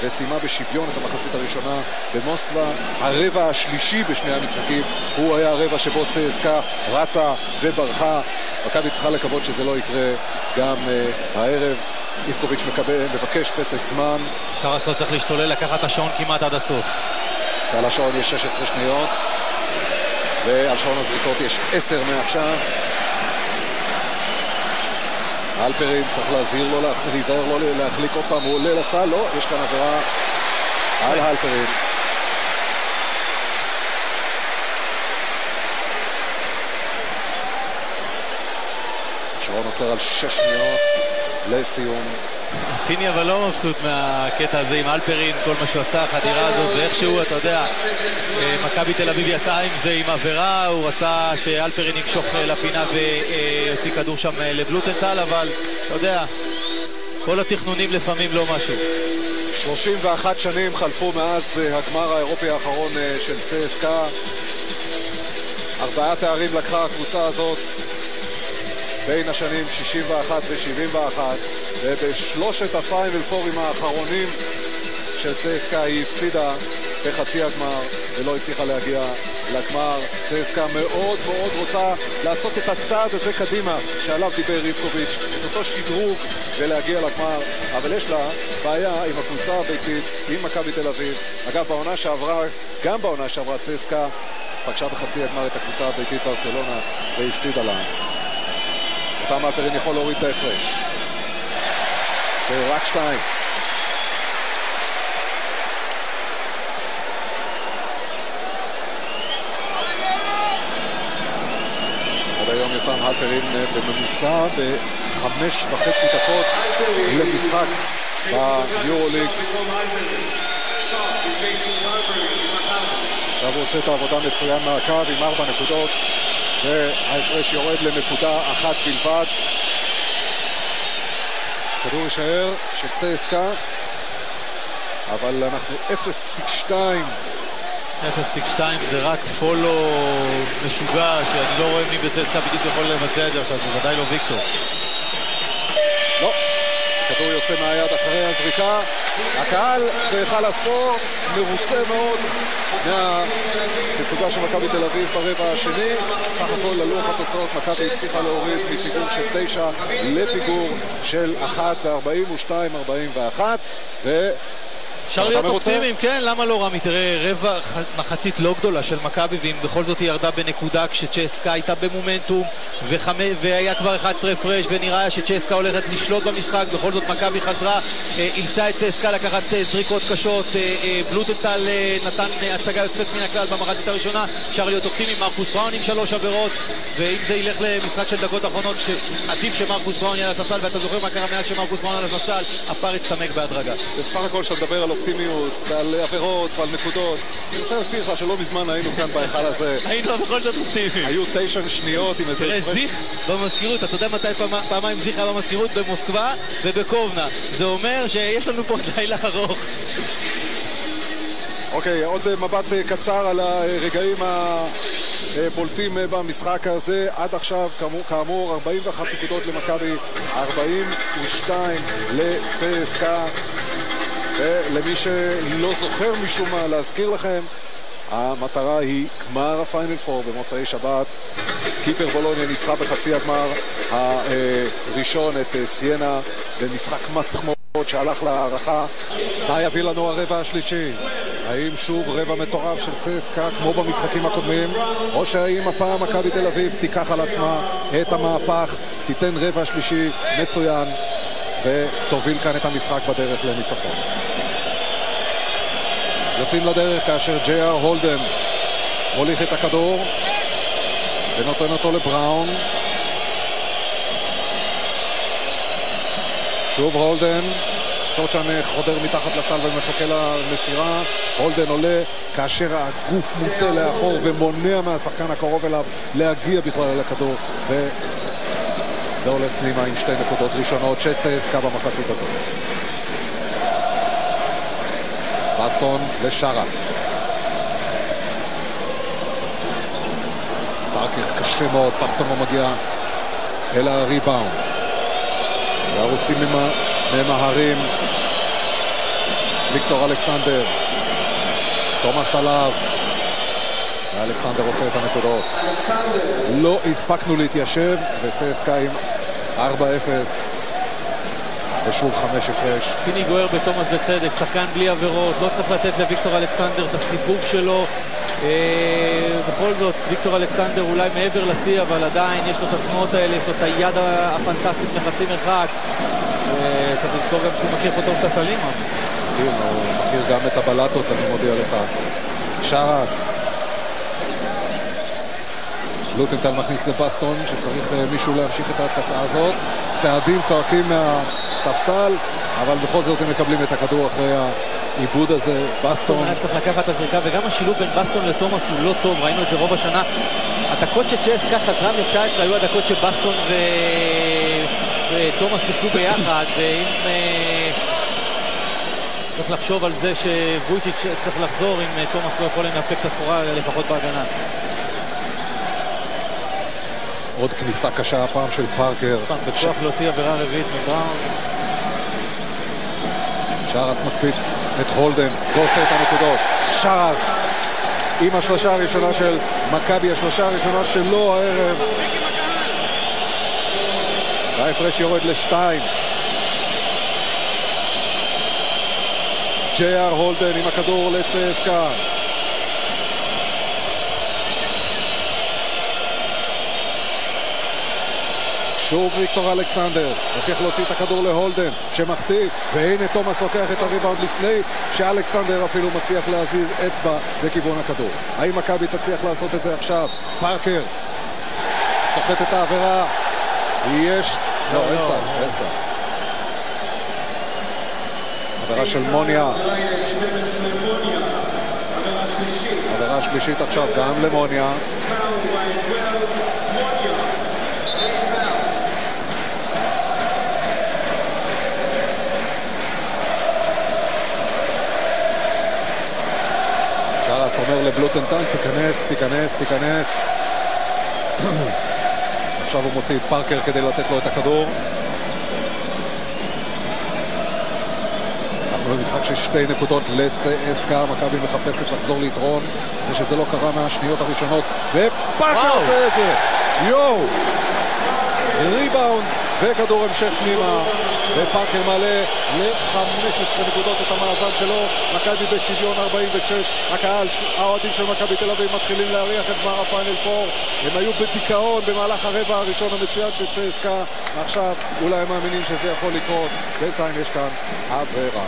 וסיימה בשוויון את המחצית הראשונה במוסקבה. הרבע השלישי בשני המשחקים הוא היה הרבע שבו צסקה רצה וברחה. מכבי צריכה לקוות שזה לא יקרה גם הערב. איבקוביץ' מבקש פסק זמן. שרס לא צריך להשתולל, לקחת את השעון כמעט עד הסוף. ועל השעון יש 16 שניות, ועל שעון הזריקות יש 10 מעכשיו. אלפרין צריך להיזהר לו להחליק עוד פעם, הוא עולה לסל, לא, יש כאן עבירה על אלפרין. השעון עוצר על 6 שניות לסיום. פיני אבל לא מבסוט מהקטע הזה עם אלפרין, כל מה שהוא עשה, החדירה הזאת, ואיכשהו, אתה יודע, מכבי תל אביב יצאה עם זה עם עבירה, הוא רצה שאלפרין יקשוך לפינה ויוציא כדור שם לבלוטנטל, אבל אתה יודע, כל התכנונים לפעמים לא משהו. 31 שנים חלפו מאז הגמר האירופי האחרון של CSKA. 4 תארים לקחה הקבוצה הזאת בין השנים 61 ו-71, ובשלושת הפיינל פורים האחרונים של CSKA היא הפסידה בחצי הגמר ולא הצליחה להגיע לגמר. CSKA מאוד מאוד רוצה לעשות את הצעד הזה קדימה שעליו דיבר ריבקוביץ', את אותו שדרוג ולהגיע לגמר, אבל יש לה בעיה עם הקבוצה הביתית, עם מכבי תל אביב. אגב, בעונה שעברה, גם בעונה שעברה CSKA פגשה בחצי הגמר את הקבוצה הביתית ברצלונה והפסידה לה. אותם מאפרין יכול להוריד את ההפרש. זה רק 2. עד היום יותם הלפרין בממוצע ב5.5 דקות למשחק ביורוליג. עכשיו הוא עושה את העבודה מצוין מהקו עם 4 נקודות, וההפרש יורד לנקודה 1 בלבד. כדור יישאר של CSKA, אבל אנחנו 0.2. 0.2 זה רק פולו משוגע, שאני לא רואה מי ב-CSKA בדיוק יכול לבצע את זה עכשיו, זה ודאי לא ויקטור. לא, כדור יוצא מהיד אחרי הזריקה. הקהל בהיכל הספורט מרוצה מאוד מהתצוגה של מכבי תל אביב ברבע השני. סך הכל ללוח התוצאות מכבי הצליחה להוריד מפיגור של 9 לפיגור של 1, זה 42-41, אפשר להיות אופטימיים, כן? למה לא רמי? תראה, רבע מחצית לא גדולה של מכבי, ואם בכל זאת היא ירדה בנקודה כשצ'סקה הייתה במומנטום והיה כבר 11 הפרש ונראה שצ'סקה הולכת לשלוט במשחק, בכל זאת מכבי חזרה, אילצה את צ'סקה לקחת זריקות קשות. בלוטנטל נתן הצגה יוצאת מן הכלל במחצית הראשונה. אפשר להיות אופטימיים. מרקוס בראון עם 3 עבירות, ואם זה ילך למשחק של דקות אחרונות שעדיף שמרקוס בראון יהיה על הספסל, ואתה זוכר מה קרה מאז שמרקוס בראון על הספסל, הפער יצטמק בהדרגה. בסך הכל שאתה מדבר על אופטימיות ועל עבירות ועל נקודות, אני רוצה להזכיר לך שלא מזמן היינו כאן בהיכל הזה, היינו בכל זאת אופטימיים. היו 9 שניות עם איזה... תראה, זיך במזכירות, אתה יודע מתי פעמיים זיך היה במזכירות? במוסקבה ובקובנה. זה אומר שיש לנו פה לילה ארוך. אוקיי, עוד מבט קצר על הרגעים הבולטים במשחק הזה. עד עכשיו, כאמור, 41 נקודות למכבי, 42 ל-CSKA. ולמי שלא זוכר משום מה, להזכיר לכם, המטרה היא גמר הפיינל פור במוצאי שבת. סקיפר בולוניה ניצחה בחצי הגמר הראשון את סיינה במשחק מתח מאוד שהלך להערכה. מה יביא לנו הרבע השלישי? האם שוב רבע מטורף של CSKA כמו במשחקים הקודמים, או שהאם הפעם מכבי תל אביב תיקח על עצמה את המהפך, תיתן רבע שלישי מצוין ותוביל כאן את המשחק בדרך לניצחון? יוצאים לדרך כאשר ג'יי.אר הולדן מוליך את הכדור ונותן אותו לבראון. שוב הולדן, טוצ'ן חודר מתחת לסל ומחכה למסירה. הולדן עולה כאשר הגוף מוטה לאחור ומונע מהשחקן הקרוב אליו להגיע בכלל לכדור, וזה הולך פנימה עם 2 נקודות ראשונות של CSKA במחצית הזאת. בסטון לשרס. פארקר קשה מאוד, בסטון לא מגיע אל הריבאונד. והרוסים ממהרים. ויקטור אלכסנדר, תומאס עליו, ואלכסנדר עושה את הנקודות. לא הספקנו להתיישב, ו-CSKA עם 4-0 ושוב 5 הפרש. פיני גואר בתומאס בצדק, שחקן בלי עבירות, לא צריך לתת לוויקטור אלכסנדר את הסיבוב שלו. בכל זאת, ויקטור אלכסנדר אולי מעבר לשיא, אבל עדיין יש לו את התנועות האלה, יש לו את היד הפנטסטית מחצי מרחק. צריך לזכור גם שהוא מכיר פה טוב את הסלים. הוא מכיר גם את הבלטות, אני מודיע לך. שרס. לוטנטל מכניס לבסטון, שצריך מישהו להמשיך את ההתקפה הזאת. צעדים צועקים מהספסל, אבל בכל זאת הם מקבלים את הכדור אחרי העיבוד הזה. בסטון היה צריך לקחת את הזריקה, וגם השילוב בין בסטון לתומאס הוא לא טוב, ראינו את זה רוב השנה. הדקות שצ'סקה חזרה מ-19 היו הדקות שבסטון ותומאס שיחקו ביחד, ואם צריך לחשוב על זה שוויצ'יץ' צריך לחזור אם תומאס לא יכול לנפק את הסחורה לפחות בהגנה. עוד כניסה קשה הפעם של פארקר. בטוח להוציא עבירה רביעית מבראון. שרס מקפיץ את הולדן ועושה את הנקודות. שרס עם השלושה הראשונה של מכבי, השלושה הראשונה שלו הערב. וההפרש יורד לשתיים. ג'יי.אר הולדן עם הכדור לצסקה. שוב ויקטור אלכסנדר, מצליח להוציא את הכדור להולדן שמחטיא, והנה תומאס לוקח את הריבאונד לפני שאלכסנדר אפילו מצליח להזיז אצבע לכיוון הכדור. האם מכבי תצליח לעשות את זה עכשיו? פארקר סוחט את העבירה, יש... לא, אין סל. עבירה של מוניה. עבירה שלישית עכשיו גם למוניה. שרס אומר לבלוטנטל, תיכנס. עכשיו הוא מוציא את פארקר כדי לתת לו את הכדור. אנחנו במשחק של 2 נקודות לצסקה, מכבי מחפשת לחזור ליתרון, ושזה לא קרה מהשניות הראשונות, ופארקר עושה את זה! יואו! ריבאונד וכדור המשך פנימה, ופארקר מעלה ל-15 נקודות את המאזן שלו. מכבי בשוויון 46. הקהל, האוהדים של מכבי תל אביב מתחילים להריח את גמר הפיינל 4. הם היו בדיכאון במהלך הרבע הראשון המצוין של צסקה. עכשיו אולי הם מאמינים שזה יכול לקרות. בינתיים יש כאן עבירה.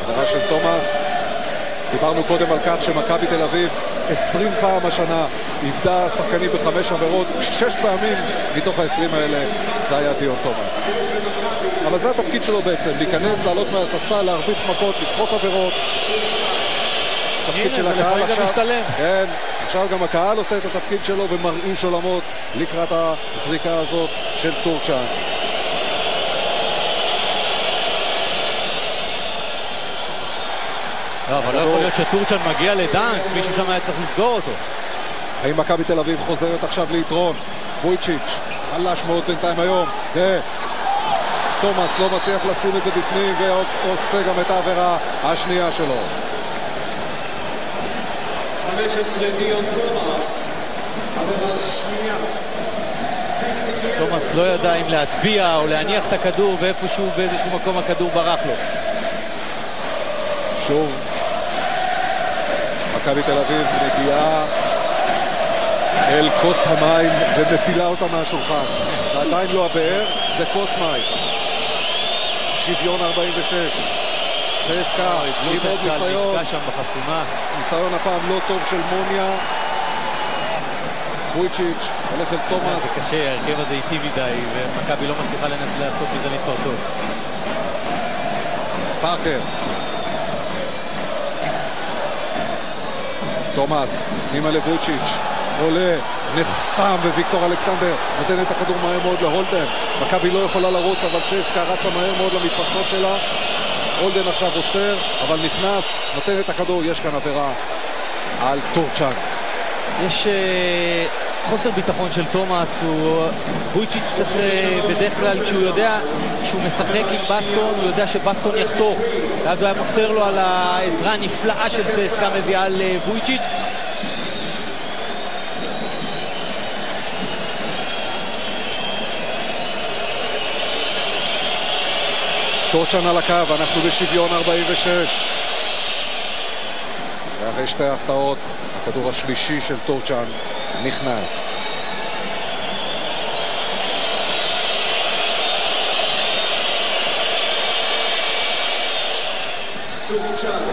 עבירה של תומאס. דיברנו קודם על כך שמכבי תל אביב 20 פעם השנה איבדה שחקנים ב5 עבירות, 6 פעמים מתוך ה-20 האלה זה היה דיון תומאס. אבל זה התפקיד שלו בעצם, להיכנס, לעלות מהספסל, להרביץ מכות, לצחוק עבירות. התפקיד של הקהל עכשיו. כן, עכשיו גם הקהל עושה את התפקיד שלו ומרעיש עולמות לקראת הזריקה הזאת של טורצ'אן. לא, אבל לא יכול להיות שטורצ'אן מגיע לדנק, מישהו שם היה צריך לסגור אותו. האם מכבי תל אביב חוזרת עכשיו ליתרון? וויצ'יץ' חלש מאוד בינתיים היום. תומאס לא מצליח לשים את זה בפנים ועושה גם את העבירה השנייה שלו. 15 דיון תומאס, עבירה שנייה. תומאס לא ידע אם להצביע או להניח את הכדור, ואיפשהו באיזשהו מקום הכדור ברח לו. שוב מכבי תל אביב מגיעה אל כוס המים ומפילה אותה מהשולחן. זה עדיין לא הבאר, זה כוס מים. שוויון 46. צסקה עם עוד ניסיון. ניסיון הפעם לא טוב של מוניה. וויצ'יץ' הולך אל תומאס. זה קשה, הרכב הזה איטי מדי ומכבי לא מצליחה לעשות מזה להתפרצות. פארקר. תומאס, נימה לוויצ'יץ', עולה, נחסם, וויקטור אלכסנדר נותן את הכדור מהר מאוד להולדן. מכבי לא יכולה לרוץ, אבל צסקה רצה מהר מאוד למתפרצות שלה. הולדן עכשיו עוצר, אבל נכנס, נותן את הכדור, יש כאן עבירה על טורצ'אן. יש חוסר ביטחון של תומאס, וויצ'יץ' צריך בדרך כלל כשהוא יודע שהוא משחק עם בסטון, הוא יודע שבסטון יחתוך, ואז הוא היה מוסר לו על העזרה הנפלאה של צסקה מביאה לוויצ'יץ'. טורצ'אן על הקו, אנחנו בשוויון 46. ואחרי שתי הפתעות, הכדור השלישי של טורצ'אן נכנס.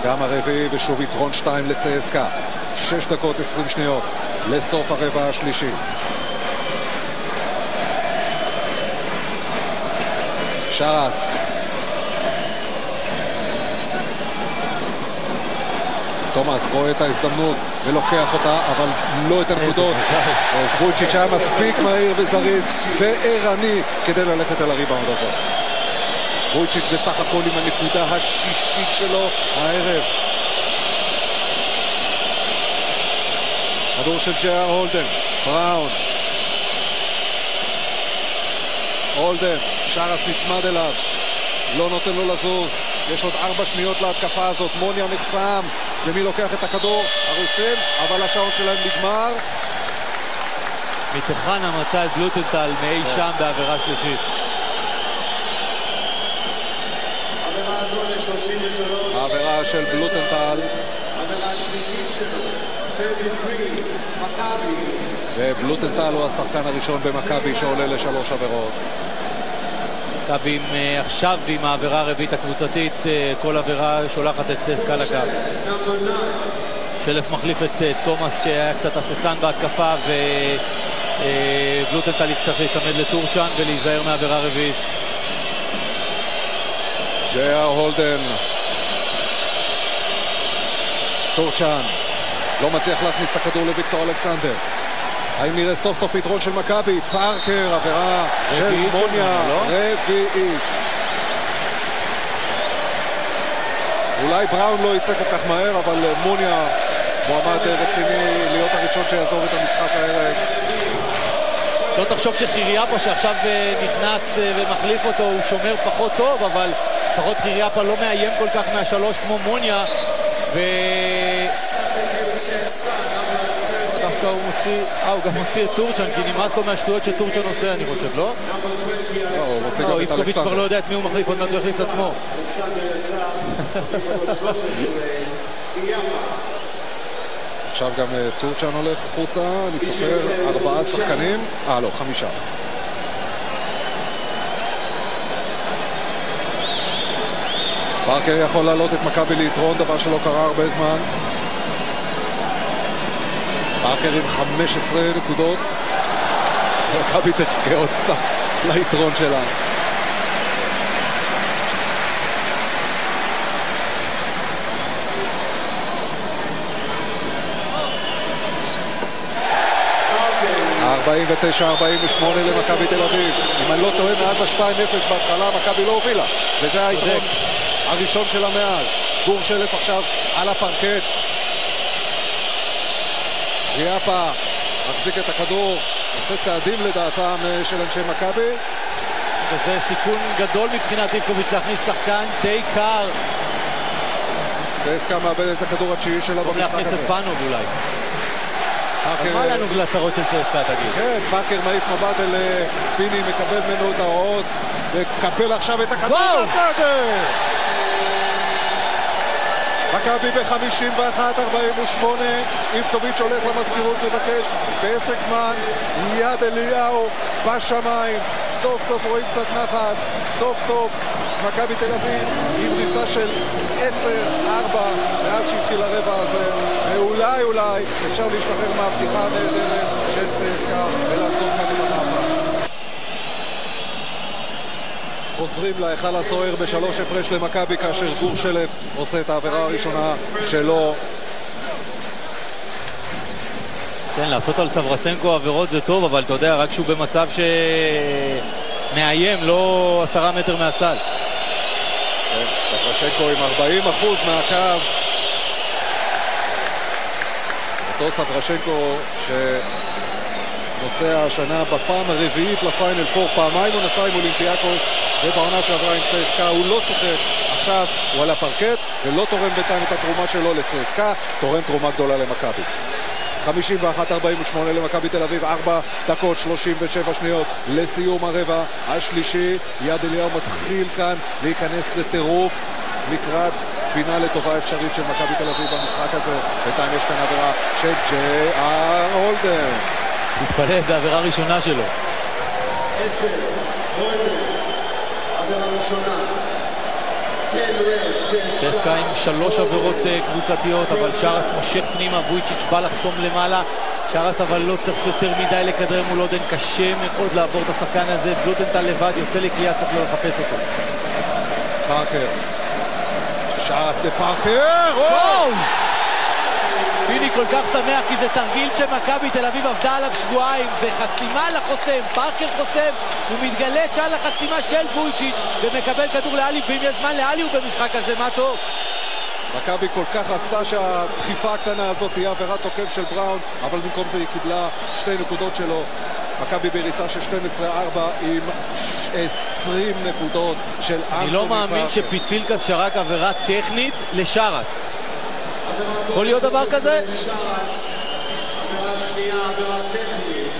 וגם הרביעי ושוב יתרון 2 לצסקה. 6 דקות 20 שניות לסוף הרבע השלישי. שרס תומאס רואה את ההזדמנות ולוקח אותה, אבל לא את הנקודות. וויצ'יץ' היה מספיק מהיר וזריז וערני כדי ללכת על הריבאונד הזה. וויצ'יץ' בסך הכל עם הנקודה השישית שלו הערב. כדור של ג'יי הולדן, בראון. הולדן, שרס נצמד אליו, לא נותן לו לזוז. יש עוד 4 שניות להתקפה הזאת. מוניה נחסם, ומי לוקח את הכדור? הרוסים, אבל השעון שלהם נגמר. מתחנה מצא את בלוטנטל מאי שם בעבירה שלישית. עבירה זו ל-33. העבירה של בלוטנטל. עבירה שלישית שלו. 33, מכבי. ובלוטנטל הוא השחקן הראשון במכבי שעולה ל3 עבירות. מכבי עכשיו עם העבירה הרביעית הקבוצתית, כל עבירה שולחת את צסקה לקו. שלף מחליף את תומאס שהיה קצת הססן בהתקפה, ובלוטנטל יצטרך להצמד לטורצ'אן ולהיזהר מהעבירה רביעית. ג'יי הולדן. טורצ'אן לא מצליח להכניס את הכדור לוויקטור אלכסנדר. האם נראה סוף סוף יתרון של מכבי? פארקר, עבירה של מוניה, רביעית. אולי בראון לא יצא כל כך מהר, אבל מוניה מועמד רציני להיות הראשון שיעזוב את המשחק הערב. לא תחשוב שחיריאפה שעכשיו נכנס ומחליף אותו הוא שומר פחות טוב, אבל פחות חיריאפה לא מאיים כל כך מהשלוש כמו מוניה, דווקא הוא מוציא, הוא גם מוציא את טורצ'אן, כי נמאס לו מהשטויות שטורצ'אן עושה, אני חושב, לא? איפקוביץ' כבר לא יודע את מי הוא מחליף, עוד מעט הוא יחליף את עצמו. עכשיו גם טורצ'אן הולך החוצה, אני סופר 4 שחקנים, לא, 5. פארקר יכול לעלות את מכבי ליתרון, דבר שלא קרה הרבה זמן. פארקר עם 15 נקודות. מכבי תשקע עוד קצת ליתרון שלה. ה-49-48 למכבי תל אביב. אם אני לא טועה, מאז ה-2-0 בהתחלה מכבי לא הובילה, וזה היתרון הראשון שלה מאז. גורשלף עכשיו על הפרקט. ריאפה מחזיק את הכדור, עושה צעדים לדעתם של אנשי מכבי, וזה סיכון גדול מבחינת איפקוביץ' להכניס שחקן די קר. צסקה מאבד את הכדור התשיעי שלה במשחק הזה. להכניס את פאנוב אולי. מה לנו לצרות של צסקה, תגיד? כן, פארקר מעיף מבט אל פיני, מקבל ממנו את ההוראות וקבל עכשיו את הכדור בסדר. מכבי ב-51-48, איפקוביץ' הולך למזכירות לבקש בעסק זמן, יד אליהו בשמיים, סוף סוף רואים קצת נחת, סוף סוף מכבי תל אביב עם ריצה של 10-4 מאז שהתחיל הרבע הזה, ואולי אפשר להשתחרר מהפתיחה הנהדרת של צסקה ולעשות קדימה מהפך. חוזרים להיכל הסוער ב3 הפרש למכבי כאשר גורשלף עושה את העבירה הראשונה שלו. כן, לעשות על סברסנקו עבירות זה טוב, אבל אתה יודע, רק שהוא במצב שמאיים, לא 10 מטר מהסל. סברסנקו עם 40% מהקו. אותו סברסנקו שנוסע השנה בפעם הרביעית לפיינל פור, פעמיים הוא נסע עם אולימפיאקוס ובעונה שעברה עם צסקה, הוא לא שיחק, עכשיו הוא על הפרקט ולא תורם בינתיים את התרומה שלו לצסקה, תורם תרומה גדולה למכבי. 51-48 למכבי תל אביב, 4 דקות 37 שניות לסיום הרבע השלישי. יד אליהו מתחיל כאן להיכנס לטירוף לקראת פינאלי טובה אפשרית של מכבי תל אביב במשחק הזה. בינתיים יש כאן עבירה של ג'יי הולדן. תתפלא, זו העבירה הראשונה שלו. 10, הולדן, עבירה ראשונה. צסקה עם 3 עבירות קבוצתיות, אבל שרס מושך פנימה, וויצ'יץ' בא לחסום למעלה. שרס אבל לא צריך יותר מדי לכדרר מול הולדן, קשה מאוד לעבור את השחקן הזה. בלוטנטל לבד יוצא לקליעה, צריך לא לחפש אותו. פארקר, שרס לפארקר, פיני כל כך שמח כי זה תרגיל שמכבי תל אביב עבדה עליו שבועיים. זה חסימה לחוסם, פארקר חוסם, הוא מתגלה שעל החסימה של וולצ'יץ' ומקבל כדור לאלי, ואם יש זמן לאלי הוא במשחק הזה, מה טוב. מכבי כל כך רצתה שהדחיפה הקטנה הזאת תהיה עבירת תוקף של בראון, אבל במקום זה היא קיבלה 2 נקודות שלו. מכבי בריצה של 12-4 עם 20 נקודות של אנטוני. אני לא מאמין שפיצילקס שרק עבירה טכנית לשרס. יכול להיות דבר כזה? עבירה שנייה, עבירה טכנית.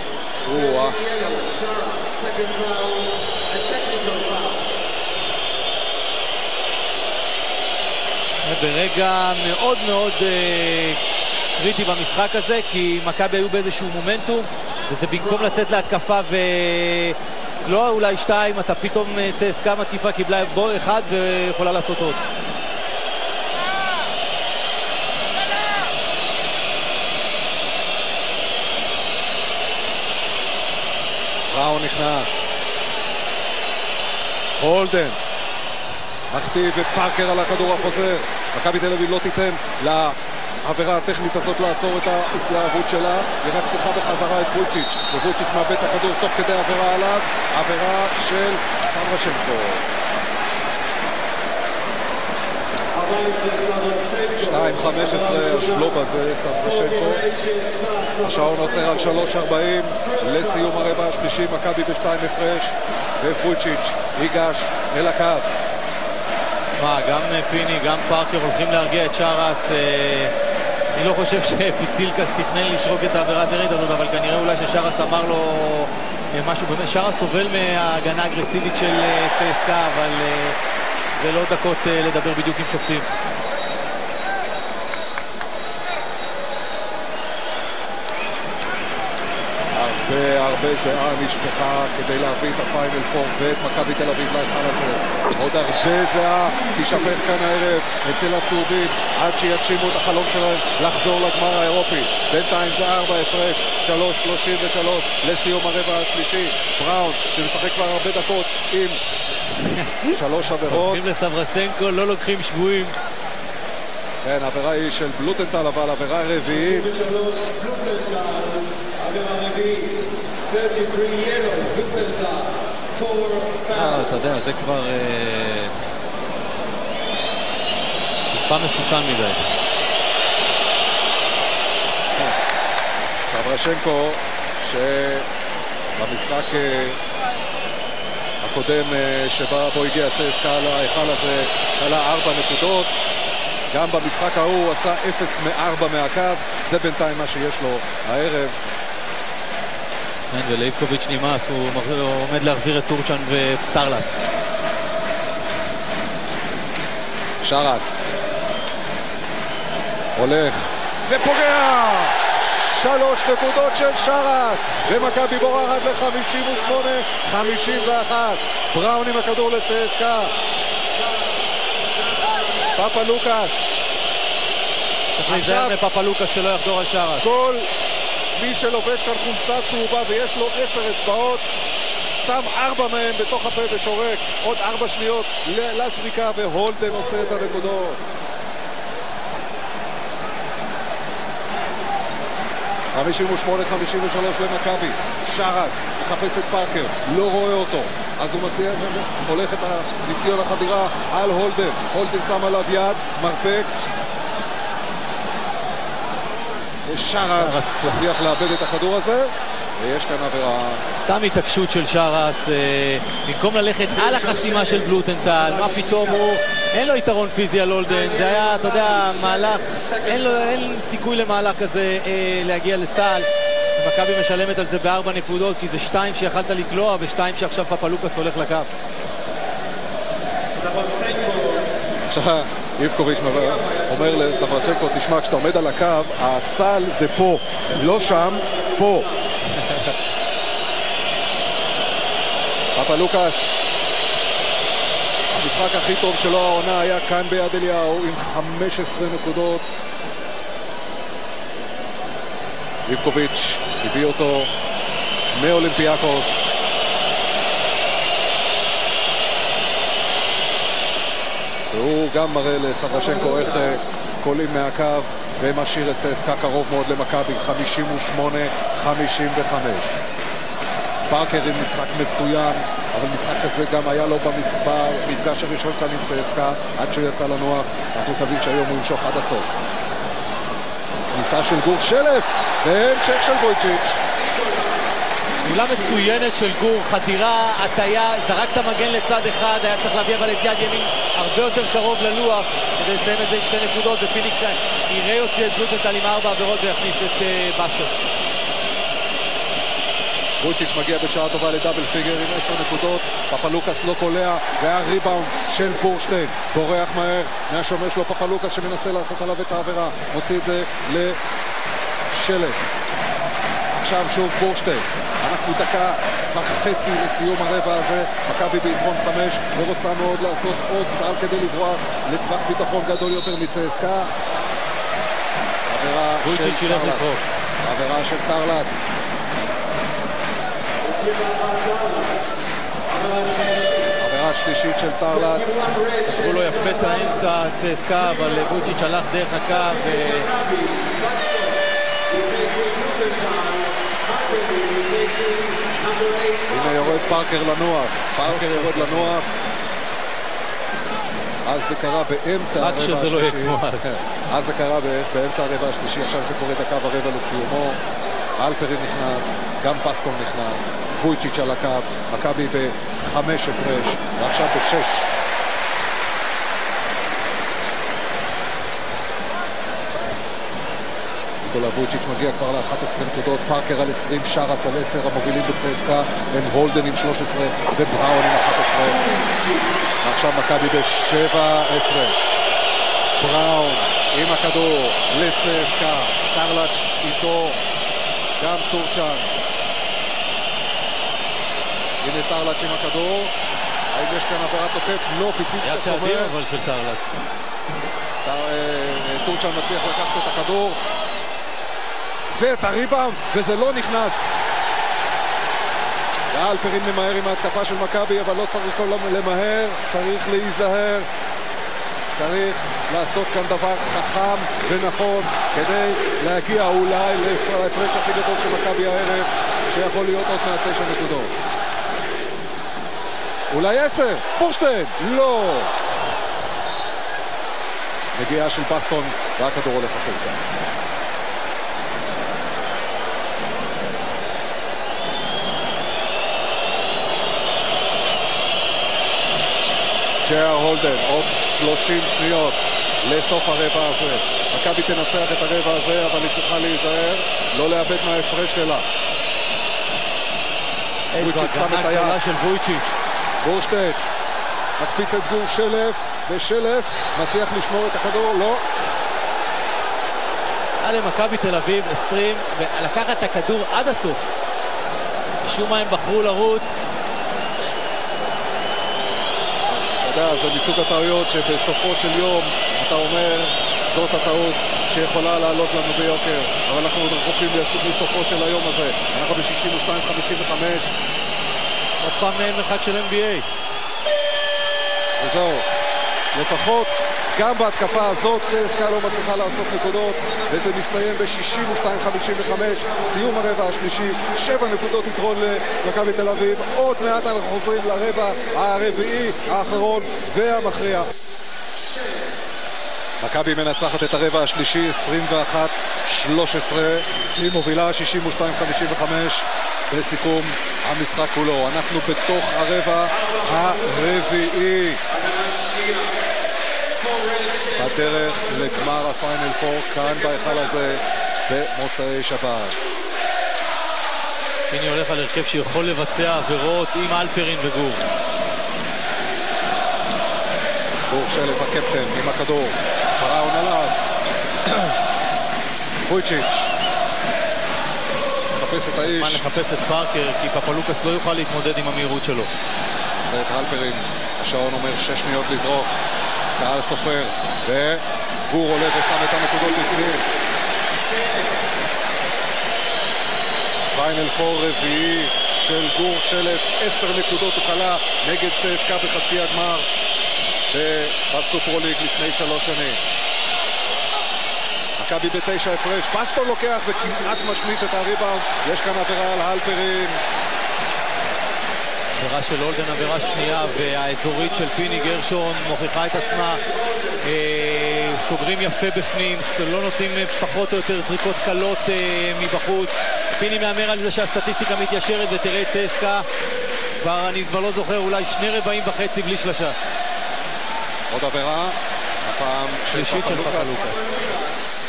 שרס, second foul, a technical foul. ברגע מאוד מאוד קריטי במשחק הזה, כי מכבי היו באיזשהו מומנטום, וזה במקום לצאת להתקפה ולא אולי 2, אתה פתאום צסקה מתקיפה, קיבלה בו 1 ויכולה לעשות עוד. בראון נכנס, הולדן מכתיב את פארקר על הכדור החוזר. מכבי תל אביב לא תיתן לעבירה הטכנית הזאת לעצור את ההתלהבות שלה, היא רק צריכה בחזרה את וולצ'יץ', ווולצ'יץ' מאבד את הכדור תוך כדי עבירה עליו, עבירה של סברשנקו. 2-15 השלוב הזה, סברשנקו. השעון עוצר על 3:40 לסיום הרבע השלישי, מכבי ב2 הפרש, ווולצ'יץ' ייגש אל הקו. גם פיני, גם פארקר הולכים להרגיע את שרס. אני לא חושב שפיצילקס תכנן לשרוק את העבירה הטכנית הזאת, אבל כנראה אולי ששרס אמר לו משהו. באמת שרס סובל מההגנה האגרסיבית של צסקה, אבל זה לא דקות לדבר בדיוק עם שופטים. הרבה זהה נשפכה כדי להביא את הפיינל פור ואת מכבי תל אביב להיכל הזה. עוד הרבה זהה תשפך כאן הערב אצל הצהובים עד שיגשימו את החלום שלהם לחזור לגמר האירופי. בינתיים זה 4 הפרש, 3:33 לסיום הרבע השלישי. בראון שמשחק כבר הרבה דקות עם 3 עבירות. הולכים לסברסנקו, לא לוקחים שבועים. כן, העבירה היא של בלוטנטל, אבל עבירה רביעית. 33 בלוטנטל, עבירה רביעית. 33 ילו, בלוטנטל, 4 פאול. אתה יודע, זה כבר טיפה מסוכן מדי. סברשנקו שבמשחק הקודם שבו הגיע צסקה להיכל הזה עלה 4 נקודות. גם במשחק ההוא הוא עשה 0 מ-4 מהקו. זה בינתיים מה שיש לו הערב. ולייבקוביץ' נמאס, הוא עומד להחזיר את טורצ'אן וטרלץ. שרס הולך ופוגע. 3 נקודות של שרס, ומכבי בורחת ל-58-51. בראון עם הכדור לצסקה. פאפה לוקאס. צריך להיזהר מפאפה לוקאס שלא יחדור על שרס. כל מי שלובש כאן חולצה צהובה ויש לו 10 אצבעות, שם 4 מהם בתוך הפה ושורק. עוד 4 שניות לזריקה, והולדן עושה את הנקודות. 58-53 למכבי. שרס מחפש את פארקר, לא רואה אותו, אז הוא מציע, הולך את ניסיון החדירה על הולדן. הולדן שם עליו יד, מרפק, ושרס הצליח לאבד את הכדור הזה, ויש כאן עבירה. סתם התעקשות של שרס, במקום ללכת על החסימה של בלוטנטל, מה פתאום הוא, אין לו יתרון פיזי על הולדן, זה היה, אתה יודע, מהלך, אין סיכוי למהלך כזה להגיע לסל. מכבי משלמת על זה ב4 נקודות, כי זה 2 שיכלת לקלוע ו2 שעכשיו פאפה לוקאס הולך לקו. עכשיו איבקוביץ' אומר לסברשנקו, תשמע, כשאתה עומד על הקו, הסל זה פה, לא שם, פה. פאפה לוקאס, המשחק הכי טוב שלו העונה היה כאן ביד אליהו עם 15 נקודות. איבקוביץ' הביא אותו מאולימפיאקוס. והוא גם מראה לסברשנקו איך קולים מהקו ומשאיר את צסקה קרוב מאוד למכבי, 58-55. פארקר עם משחק מצוין, אבל משחק כזה גם היה לו במפגש הראשון כאן עם צסקה, עד שהוא יצא לנוח. אנחנו מקווים שהיום הוא ימשוך עד הסוף. כניסה של גור שלף, והמשך של וויצ'יץ'. פעולה מצוינת של גור, חתירה, הטיה, זרק את המגן לצד אחד, היה צריך להביא אבל את יד ימין הרבה יותר קרוב ללוח כדי לסיים את זה עם 2 נקודות, ופיניקס יראה יוציא את בלומפילדל עם 4 עבירות ויכניס את בסטון. וויצ'יץ' מגיע בשעה טובה לדאבל פיגר עם 10 נקודות, פפלוקס לא קולע, והריבאונד של בורשטיין בורח מהר מהשומר שלו, פפלוקס שמנסה לעשות עליו את העבירה, מוציא את זה לשלף. עכשיו שוב בורשטיין. אנחנו דקה וחצי לסיום הרבע הזה, מכבי ביתרון 5 ורוצה מאוד לעשות עוד סל כדי לברוח לטווח ביטחון גדול יותר מצסקה. עבירה של טרלץ. עבירה של טרלץ. עבירה שלישית של טרלץ. הוא לא יפה את האמצע צסקה, אבל וויצ'יץ' הלך דרך הקו הנה יורד פארקר לנוח. פארקר יורד לנוח. אז זה קרה באמצע הרבע השלישי. אז זה קרה באמצע הרבע השלישי. עכשיו זה קורה דקה ורבע לסיומו. אלפרין נכנס, גם פסטון נכנס, וויצ'יץ' על הקו, מכבי ב5 הפרש ועכשיו ב6. ניקולה וויצ'יץ' מגיע כבר ל-11 נקודות, פארקר על 20, שרס על 10, המובילים בצסקה הם הולדן עם 13 ובראון עם 11. ועכשיו מכבי ב7 הפרש. בראון עם הכדור לצסקה, טרלץ איתו, גם טורצ'אן. הנה טרלץ עם הכדור, האם יש כאן עבירת תוקף? לא, פיציץ את הסומר. היה צעדים אבל של טרלץ. טורצ'אן מצליח לקחת את הכדור ואת הריבאונד, וזה לא נכנס. אלפרין ממהר עם ההתקפה של מכבי, אבל לא צריך למהר, צריך להיזהר. צריך לעשות כאן דבר חכם ונכון כדי להגיע אולי להפרש הכי גדול של מכבי הערב, שיכול להיות עוד מעט 9 נקודות. אולי 10, בורשטיין, לא. נגיעה של בסטון והכדור הולך החוצה. ג'ייר הולדן, עוד 30 שניות לסוף הרבע הזה. מכבי תנצח את הרבע הזה, אבל היא צריכה להיזהר, לא לאבד מההפרש שלה. איזו הגנה גדולה של וויצ'יץ'. בורשטיין מקפיץ את גור שלף, ושלף מצליח לשמור את הכדור, לא. היה למכבי תל אביב 20, ולקחת את הכדור עד הסוף. משום מה הם בחרו לרוץ. אתה יודע, זה מסוג הטעויות שבסופו של יום אתה אומר זאת הטעות שיכולה לעלות לנו ביוקר, אבל אנחנו רחוקים מסופו של היום הזה. אנחנו ב-62-55. עוד פעם מרחק של NBA. וזהו, לפחות גם בהתקפה הזאת צסקה לא מצליחה לעשות נקודות, וזה מסתיים ב-62-55. סיום הרבע השלישי, 7 נקודות יתרון למכבי תל אביב. עוד מעט אנחנו חוזרים לרבע הרביעי האחרון והמכריע. מכבי מנצחת את הרבע השלישי 21-13, היא מובילה 62-55 בסיכום המשחק כולו. אנחנו בתוך הרבע הרביעי, בדרך לגמר הפיינל פור כאן בהיכל הזה במוצאי שבת. הנה הולך על הרכב שיכול לבצע עבירות עם אלפרין וגור. גור שלף הקפטן עם הכדור, בראון עליו. וויצ'יץ' מחפש את האיש. זמן לחפש את פארקר, כי פפלוקס לא יוכל להתמודד עם המהירות שלו. זה את אלפרין, השעון אומר 6 שניות לזרוק. קהל סופר, וגור עולה ושם את הנקודות לפנים. פיינל פור רביעי של גור שלף, 10 נקודות הוא קלה נגד צסקה בחצי הגמר. בסופרוליג לפני 3 שנים. מכבי ב9 הפרש, בסטון לוקח וכמעט משמיט את הריבאונד. יש כאן עבירה על הלפרין. עבירה של הולדן, עבירה שנייה, והאזורית של פיני גרשון מוכיחה את עצמה. סוגרים יפה בפנים, לא נותנים פחות או יותר זריקות קלות מבחוץ. פיני מאמר על זה שהסטטיסטיקה מתיישרת, ותראה את צסקה, אני כבר לא זוכר, אולי 2 רבעים וחצי בלי שלשה. עוד עבירה, הפעם שלישית של פאפה לוקאס.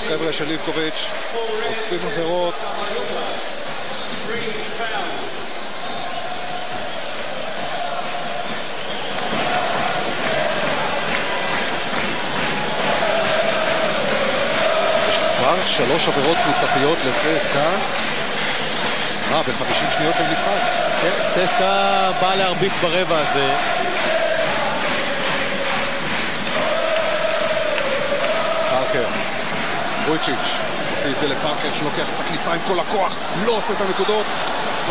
חבר'ה של ליבקוביץ' אוספים עבירות. יש כבר 3 עבירות קבוצתיות לצסקה. ב-50 שניות של משחק. כן, צסקה בא להרביץ ברבע הזה. פארקר, וויצ'יץ' הוציא את זה לפארקר שלוקח את הכניסה עם כל הכוח, לא עושה את הנקודות.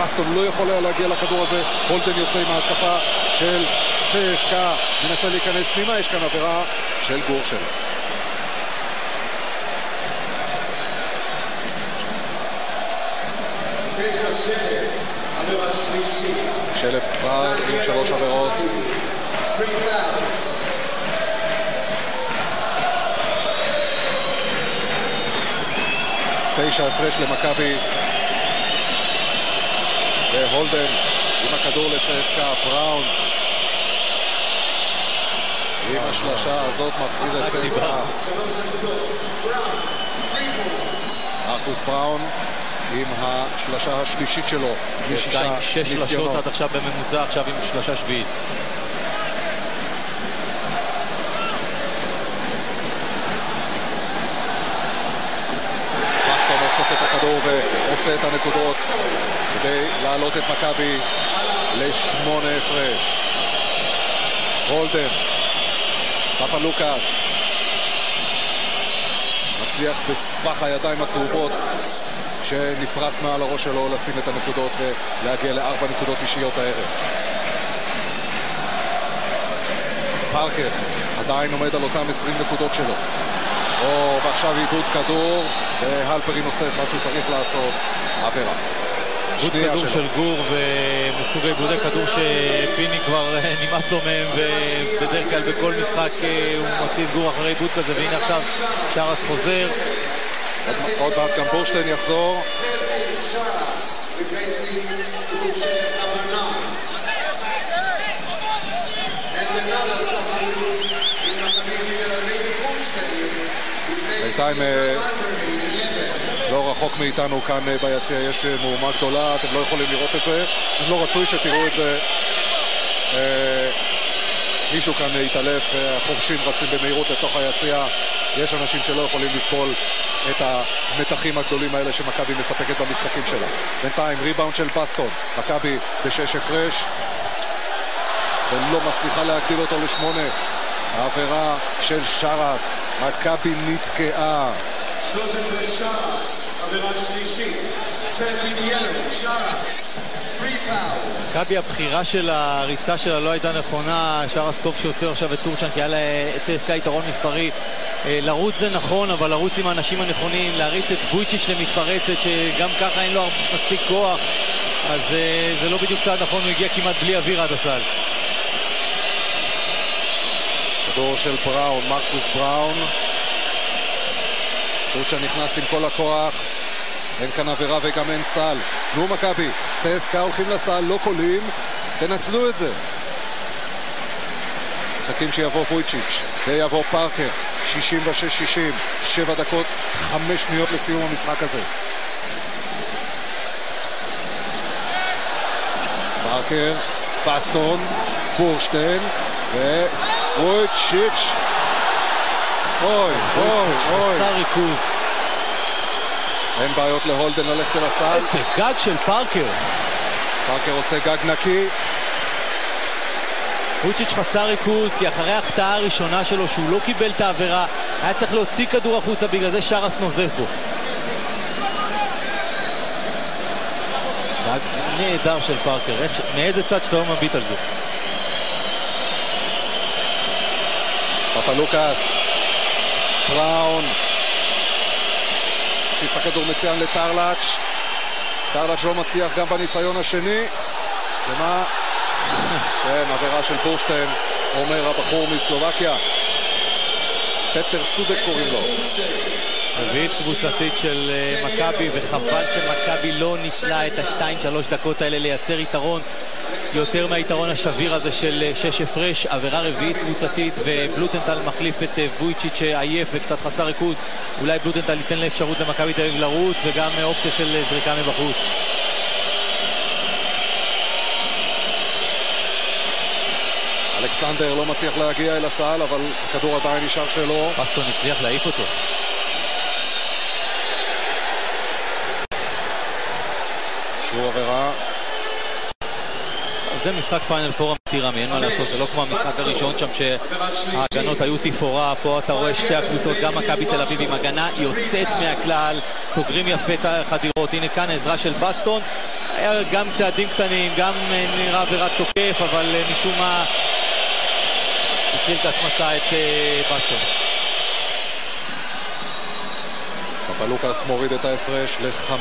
בסטון לא יכול היה להגיע לכדור הזה. הולדן יוצא עם ההתקפה של צסקה, מנסה להיכנס פנימה. יש כאן עבירה של גורשל. עבירה שלישית. שלף כבר עם 3 עבירות. 3 fouls. 9 הפרש למכבי. והולדן עם הכדור לצסקה. בראון עם השלשה הזאת מחזיר את צסקה. 3 נקודות. בראון, 3 points. מרקוס בראון עם השלשה השלישית שלו. צסקה עם 6 שלשות עד עכשיו בממוצע, עכשיו עם שלשה שביעית. אוסף את הכדור ועושה את הנקודות כדי להעלות את מכבי ל8 הפרש. הולדן, פאפה לוקאס מצליח בסבך הידיים הצהובות שנפרס מעל הראש שלו לשים את הנקודות ולהגיע ל4 נקודות אישיות הערב. פארקר עדיין עומד על אותם 20 נקודות שלו. ועכשיו עיבוד כדור, והלפרין עושה את מה שהוא צריך לעשות. עבירה. עיבוד כדור של גור, ומסוג עיבודי כדור שפיני כבר נמאס לו מהם, ובדרך כלל בכל משחק הוא מוציא את גור אחרי עיבוד כזה, והנה עכשיו שרס חוזר. עוד מעט גם בורשטיין יחזור. בינתיים לא רחוק מאיתנו כאן ביציע יש מהומה גדולה, אתם לא יכולים לראות את זה, לא רצוי שתראו את זה. מישהו כאן התעלף, החורשים רצים במהירות לתוך היציע. יש אנשים שלא יכולים לסבול את המתחים הגדולים האלה שמכבי מספקת במשחקים שלה. בינתיים ריבאונד של בסטון, מכבי ב6 הפרש ולא מצליחה להגדיל אותו ל8. העבירה של שרס, מכבי נתקעה. 13 שרס, עבירה שלישית. 13 ילו, שרס, 3 fouls. מכבי הבחירה של הריצה שלה לא הייתה נכונה. שרס טוב שיוצר עכשיו את טורצ'אן, כי היה לצסקה יתרון מספרי. לרוץ זה נכון, אבל לרוץ עם האנשים הנכונים, להריץ את וויצ'יץ' למתפרצת שגם ככה אין לו מספיק כוח, אז זה לא בדיוק צעד נכון. הוא הגיע כמעט בלי אוויר עד הסל. כדור של בראון, מרקוס בראון. טורצ'אן נכנס עם כל הכוח. אין כאן עבירה וגם אין סל. נו מכבי, צסקה הולכים לסל, לא קולים. תנצלו את זה. מחכים שיבוא וויצ'יץ' ויבוא פארקר. 66-60, 7 דקות, 5 שניות לסיום המשחק הזה. פארקר, בסטון, בורשטיין וויצ'יץ'. אוי. חסר ריכוז. אין בעיות להולדן ללכת אל הסל. איזה גג של פארקר. פארקר עושה גג נקי. וויצ'יץ' חסר ריכוז, כי אחרי ההחטאה הראשונה שלו שהוא לא קיבל את העבירה, היה צריך להוציא כדור החוצה, בגלל זה שרס נוזף בו. גג נהדר של פארקר, מאיזה צד שאתה לא מביט על זה. פפלוקס, בראון, מכניס את הכדור מצוין לטרלץ'. טרלץ' לא מצליח גם בניסיון השני. ומה? כן, עבירה של בורשטיין, אומר הבחור מסלובקיה. פטר סודק קוראים לו. רביעית קבוצתית של מכבי, וחבל שמכבי לא ניצלה את ה-2-3 דקות האלה לייצר יתרון יותר מהיתרון השביר הזה של 6 הפרש. עבירה רביעית קבוצתית, ובלוטנטל מחליף את וויצ'יץ' עייף וקצת חסר ריכוז. אולי בלוטנטל ייתן לאפשרות למכבי תל אביב לרוץ, וגם אופציה של זריקה מבחוץ. אלכסנדר לא מצליח להגיע אל הסל, אבל הכדור עדיין נשאר שלו. בסטון הצליח להעיף אותו. שוב עבירה. זה משחק פיינל פור אמיתי, רמי, אין מה לעשות, זה לא כמו המשחק הראשון שם שההגנות היו תפאורה. פה אתה רואה שתי הקבוצות, גם מכבי תל אביב עם הגנה יוצאת מהכלל, סוגרים יפה את החדירות. הנה כאן העזרה של בסטון, היה גם צעדים קטנים, גם נראה עבירת תוקף, אבל משום מה צילקס מצא את בסטון. פפלוקס מוריד את ההפרש ל5.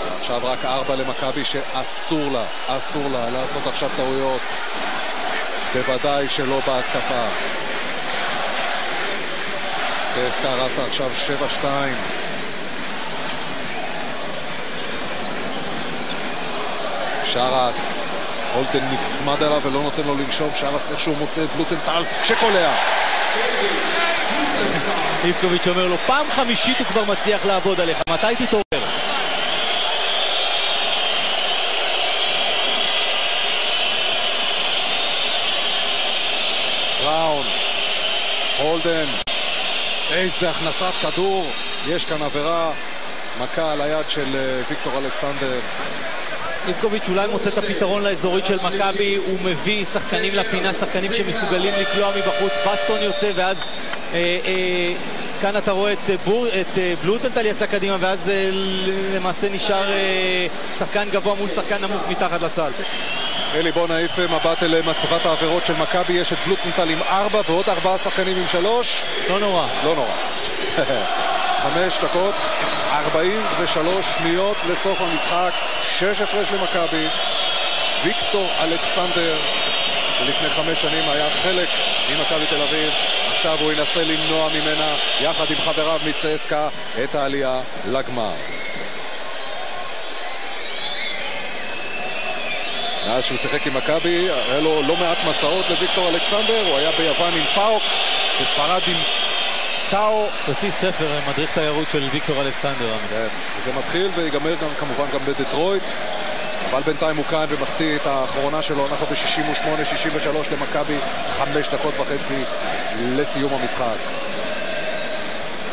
עכשיו רק 4 למכבי, שאסור לה לעשות עכשיו טעויות, בוודאי שלא בהתקפה. צסקה רצה עכשיו 7-2. שרס, הולטן נצמד אליו ולא נותן לו לנשום. שרס איכשהו מוצא את בלוטנטל שקולע. איבקוביץ' אומר לו, פעם חמישית הוא כבר מצליח לעבוד עליך, מתי תתעורר? בראון, הולדן, איזה הכנסת כדור. יש כאן עבירה, מכה על היד של ויקטור אלכסנדר. איבקוביץ' אולי מוצא את הפתרון לאזורית של מכבי, הוא מביא שחקנים לפינה, שחקנים שמסוגלים לקלוע מבחוץ. בסטון יוצא, ואז כאן אתה רואה את בלוטנטל יצא קדימה, ואז למעשה נשאר שחקן גבוה מול שחקן נמוך מתחת לסל. אלי, בוא נעיף מבט אל מצבת העבירות של מכבי. יש את בלוטנטל עם 4 ועוד 4 שחקנים עם 3. לא נורא. 5 דקות 43 שניות לסוף המשחק. 6 הפרש למכבי. ויקטור אלכסנדר, שלפני 5 שנים היה חלק ממכבי תל אביב, עכשיו הוא ינסה למנוע ממנה יחד עם חבריו מצסקה את העלייה לגמר. מאז שהוא שיחק עם מכבי היה לו לא מעט מסעות לוויקטור אלכסנדר. הוא היה ביוון עם פאוק, בספרד עם טאו. תוציא ספר, מדריך תיירות של ויקטור אלכסנדר. כן, זה מתחיל ויגמר גם כמובן גם בדטרויט, אבל בינתיים הוא כאן ומחטיא את האחרונה שלו. אנחנו ב-68-63 למכבי, 5 דקות וחצי לסיום המשחק.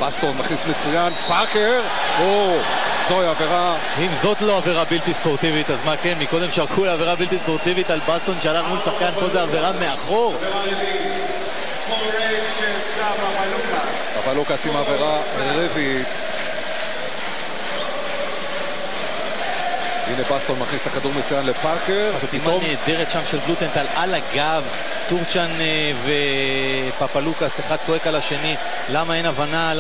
בסטון מכניס מצוין, פארקר, זוהי עבירה. אם זאת לא עבירה בלתי ספורטיבית, אז מה כן? מקודם שרקו לעבירה בלתי ספורטיבית על בסטון שהלך מול שחקן, פה זה עבירה מאחור. פפלוקס עם עבירה רביעית. הנה בסטון מכניס את הכדור מצוין לפארקר. חסימה נהדרת שם של בלוטנטל על הגב. טורצ'אן ופפלוקס, אחד צועק על השני. למה אין הבנה?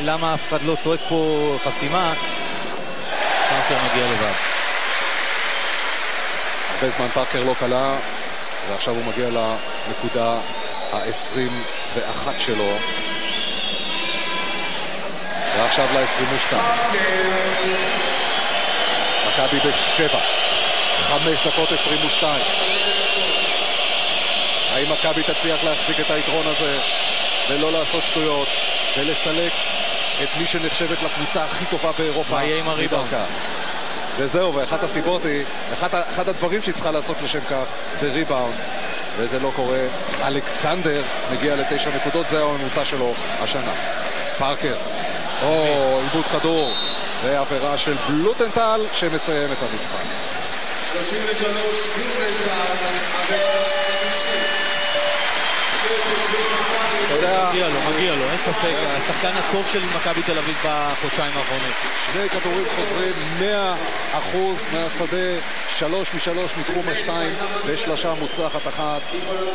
למה אף אחד לא צועק פה חסימה? פארקר מגיע לבד. הרבה זמן פארקר לא קלה, ועכשיו הוא מגיע לנקודה ה-21 שלו. ועכשיו ל-22. מכבי ב-7. 5 דקות 22. האם מכבי תצליח להחזיק את היתרון הזה ולא לעשות שטויות ולסלק את מי שנחשבת לקבוצה הכי טובה באירופה? מה יהיה עם הריבאונד? וזהו, ואחת הסיבות היא, אחד הדברים שהיא צריכה לעשות לשם כך זה ריבאונד, וזה לא קורה. אלכסנדר מגיע ל9 נקודות, זה הממוצע שלו השנה. פארקר, איבוד כדור, ועבירה של בלוטנטל שמסיים את המשחק. 33 בלוטנטל, עבירה אישית. אתה יודע, מגיע לו, אין ספק. השחקן הטוב של מכבי תל אביב בחודשיים האחרונים. שני כדורים חוזרים 100% מהשדה, 3 מ-3 מתחום השתיים ושלשה מוצלחת אחת.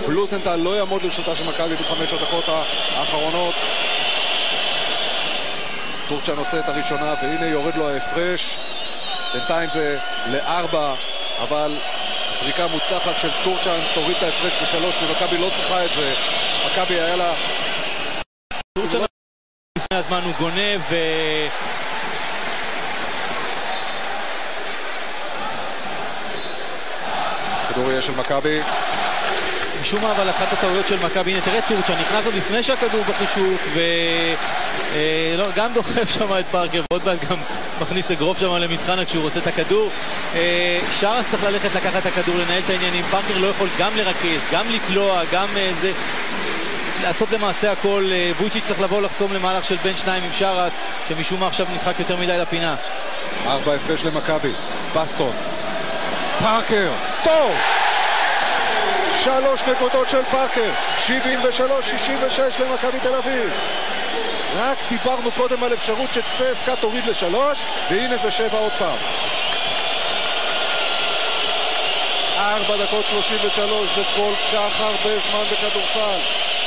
בלוזנטל לא יעמוד לרשותה של מכבי ב5 הדקות האחרונות. טורצ'אן עושה את הראשונה והנה יורד לו ההפרש. בינתיים זה ל4, אבל זריקה מוצלחת של טורצ'אן תוריד את ההפרש ב3 ומכבי לא צריכה את זה. מכבי היה לה... טורצ'אן לפני הזמן הוא גונב כדור יהיה של מכבי. משום מה, אבל אחת הטעויות של מכבי, הנה תראה טורצ'אן נכנס עוד לפני שהכדור בחישוק וגם דוחף שם את פארקר ועוד מעט גם מכניס אגרוף שם למתחנה כשהוא רוצה את הכדור. שרס צריך ללכת לקחת את הכדור, לנהל את העניינים. פארקר לא יכול גם לרכז, גם לקלוע, גם זה לעשות למעשה הכל. וויצ'יץ' צריך לבוא לחסום למהלך של בין שניים עם שרס שמשום מה עכשיו נדחק יותר מדי לפינה. 4 הפרש למכבי. בסטון, פארקר, טוב! 3 נקודות של פארקר, 73-66 למכבי תל אביב. רק דיברנו קודם על אפשרות שצסקה תוריד ל3 והנה זה 7 עוד פעם. 4 דקות 33 זה כל כך הרבה זמן בכדורסל.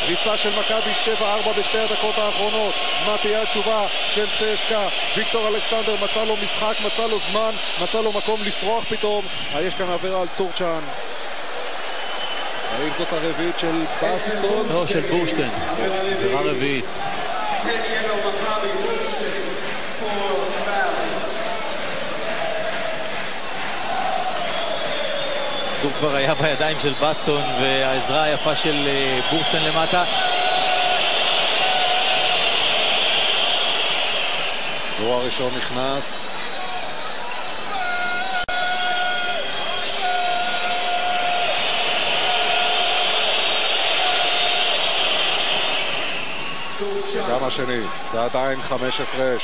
ריצה של מכבי 7-4 בשתי הדקות האחרונות. מה תהיה התשובה של צסקה? ויקטור אלכסנדר מצא לו משחק, מצא לו זמן, מצא לו מקום לפרוח פתאום. יש כאן עבירה על טורצ'אן. האם זאת הרביעית של בסטון? לא, של בורשטיין. עבירה רביעית. הוא כבר היה בידיים של בסטון והעזרה היפה של בורשטיין למטה. כדור הראשון נכנס. גם השני, זה עדיין 5 הפרש.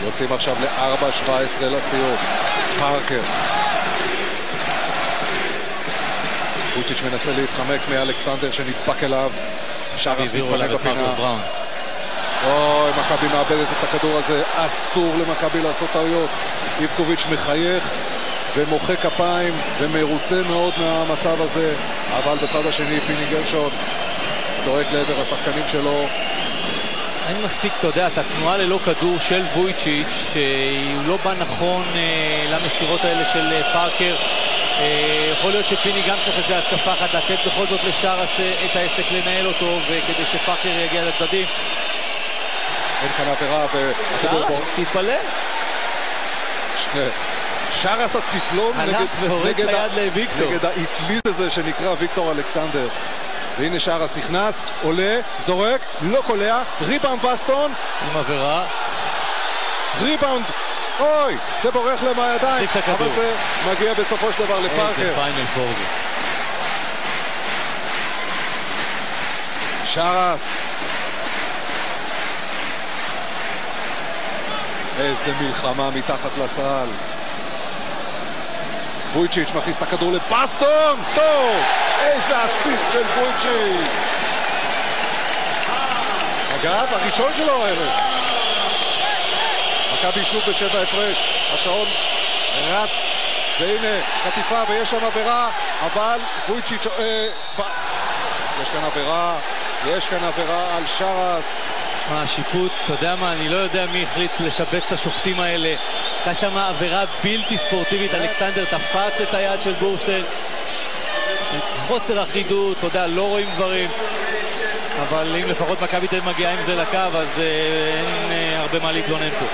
יוצאים עכשיו ל-4-17 לסיום. פארקר. וויצ'יץ' מנסה להתחמק מאלכסנדר שנדפק אליו. שרס מתפנה בפינה. אוי, מכבי מאבדת את הכדור הזה. אסור למכבי לעשות טעויות. איבקוביץ' מחייך ומוחא כפיים ומרוצה מאוד מהמצב הזה. אבל בצד השני פיני גרשון צועק לעבר השחקנים שלו. אין מספיק, אתה יודע, את התנועה ללא כדור של וויצ'יץ' שהוא לא בא נכון למסירות האלה של פארקר. יכול להיות שפיני גם צריך איזה התקפה אחת לתת בכל זאת לשרס את העסק לנהל אותו וכדי שפארקר יגיע לצדדים. אין כאן עבירה שרס, תתפלא. שרס הצפלון נגד האטליז הזה שנקרא ויקטור אלכסנדר. והנה שרס נכנס, עולה, זורק, לא קולע, ריבאונד בסטון עם עבירה. ריבאונד, אוי, זה בורח להם מהידיים, אבל זה מגיע בסופו של דבר לפארקר. איזה פיינל פורד. שרס. איזה מלחמה מתחת לסל. וויצ'יץ' מכניס את הכדור לבסטון, טוב! איזה אסיסט של וויצ'יץ'. אגב, הראשון שלו הערב. מכבי שוב ב7 הפרש. השעון רץ. והנה, חטיפה ויש שם עבירה, אבל וויצ'יץ' יש כאן עבירה על שרס. מה, השיפוט, אתה יודע מה, אני לא יודע מי החליט לשבץ את השופטים האלה. הייתה שם עבירה בלתי ספורטיבית, אלכסנדר תפס את היד של בורשטיין. חוסר אחידות, אתה יודע, לא רואים דברים. אבל אם לפחות מכבי תל אביב מגיעה עם זה לקו, אז אין הרבה מה להתלונן פה.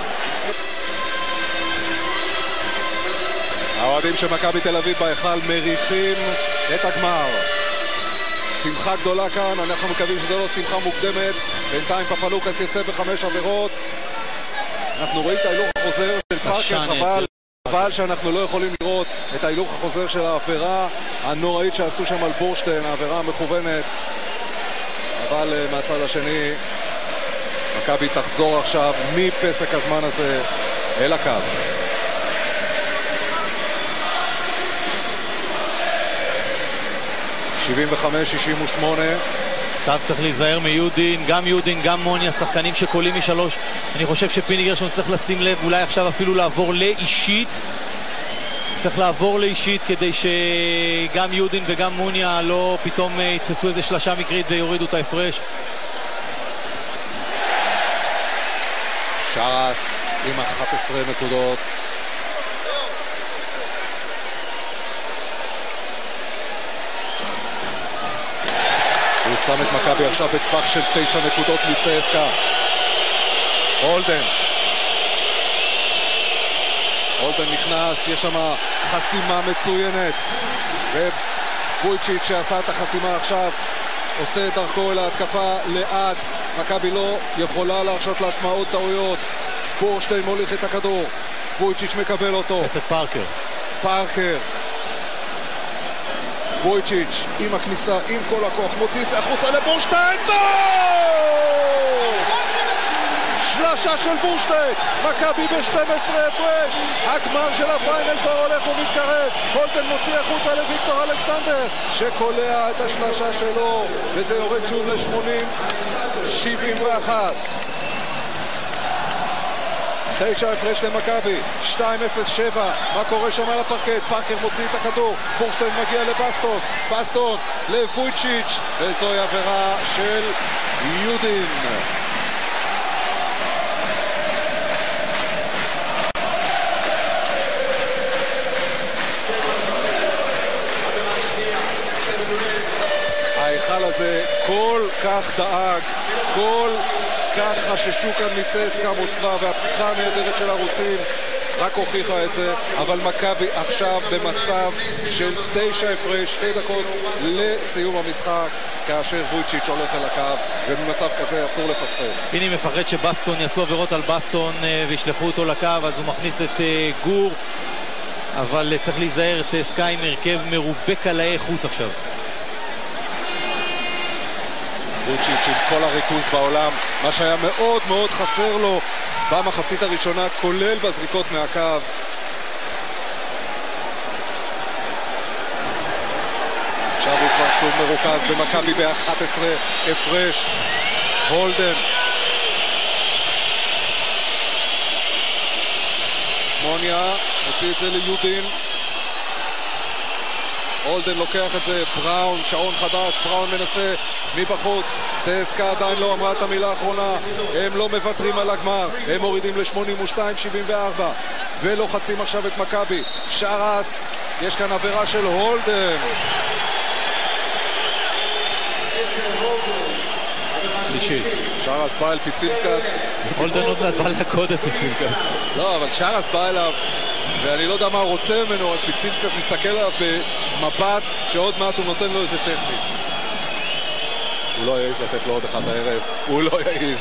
האוהדים של מכבי תל אביב בהיכל מריחים את הגמר. שמחה גדולה כאן, אנחנו מקווים שזו לא שמחה מוקדמת. בינתיים פפלוקס יצא ב5 עבירות. אנחנו רואים את ההילוך החוזר של פארקר, חבל שאנחנו לא יכולים לראות את ההילוך החוזר של העבירה הנוראית שעשו שם על בורשטיין, העבירה המכוונת. אבל מהצד השני מכבי תחזור עכשיו מפסק הזמן הזה אל הקו. 75-68. עכשיו צריך להיזהר מיודין, גם מוניה, שחקנים שקולים משלוש. אני חושב שפיני גרשון צריך לשים לב, אולי עכשיו אפילו לעבור לאישית. צריך לעבור לאישית כדי שגם יודין וגם מוניה לא פתאום יתפסו איזה שלשה מקרית ויורידו את ההפרש. שרס עם 11 נקודות. הוא שם את מכבי עכשיו בטווח של 9 נקודות מצסקה. הולדן נכנס, יש שם חסימה מצוינת, וויצ'יץ' שעשה את החסימה עכשיו עושה את דרכו אל ההתקפה לאט. מכבי לא יכולה להרשות לעצמה עוד טעויות. בורשטיין מוליך את הכדור, וויצ'יץ' מקבל אותו. עסק פארקר וויצ'יץ' עם הכניסה, עם כל הכוח, מוציא את זה החוצה לבורשטיין. שלשה של בורשטיין, מכבי ב-12 הפרש. הגמר של הפיינל כבר הולך ומתקרב. הולדן מוציא החוצה לוויקטור אלכסנדר שקולע את השלשה שלו, וזה יורד שוב ל-80-71. 9 הפרש למכבי, 2-0-7. מה קורה שם על הפרקט? פארקר מוציא את הכדור, בורשטיין מגיע לבסטון לוויצ'יץ', וזוהי עבירה של יודין. ההיכל הזה כל כך דאג, כל כך חששו כאן מצסקה מוסקבה, והפתיחה הנהדרת של הרוסים רק הוכיחה את זה. אבל מכבי עכשיו במצב של 9 הפרש, 2 דקות לסיום המשחק, כאשר וויצ'יץ' הולך אל הקו, ובמצב כזה אסור לפספס. פיני מפחד שבסטון יעשו עבירות על בסטון וישלחו אותו לקו, אז הוא מכניס את גור, אבל צריך להיזהר, צסקה עם הרכב מרובה קלעי חוץ עכשיו. וויצ'יץ' עם כל הריכוז בעולם, מה שהיה מאוד מאוד חסר לו במחצית הראשונה, כולל בזריקות מהקו. עכשיו הוא כבר שוב מרוכז במכבי ב-11 הפרש. הולדן מוניה מוציא את זה ליודין. הולדן לוקח את זה, בראון, שעון חדש, בראון מנסה מבחוץ. צסקה עדיין לא אמרה את המילה האחרונה, הם לא מוותרים על הגמר, הם מורידים ל-82-74 ולוחצים עכשיו את מכבי. שרס, יש כאן עבירה של הולדן. שרס בא אל פיצילקס. הולדן עוד מעט בא להקוד את פיצילקס. לא, אבל שרס בא אליו ואני לא יודע מה הוא רוצה ממנו, רק פיצילקס מסתכל עליו במבט שעוד מעט הוא נותן לו איזה טכני. הוא לא יעיז לתת לו עוד אחד הערב, הוא לא יעיז.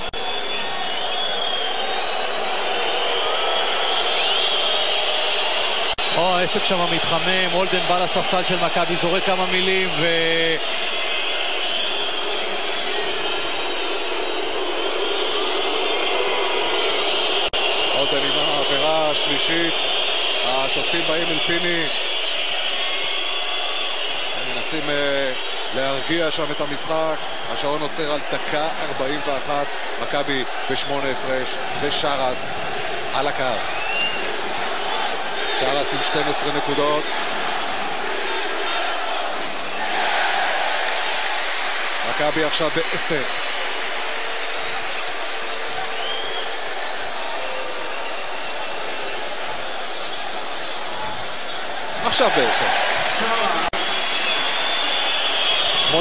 העסק שם מתחמם, הולדן בא לספסל של מכבי, זורק כמה מילים הולדן עם העבירה השלישית, השופטים באים אל פיני, הם מנסים להרגיע שם את המשחק. השעון עוצר על דקה 41, מכבי ב8 הפרש, ושרס על הקו. שרס עם 12 נקודות. מכבי עכשיו ב10. עכשיו ב10. 84-74.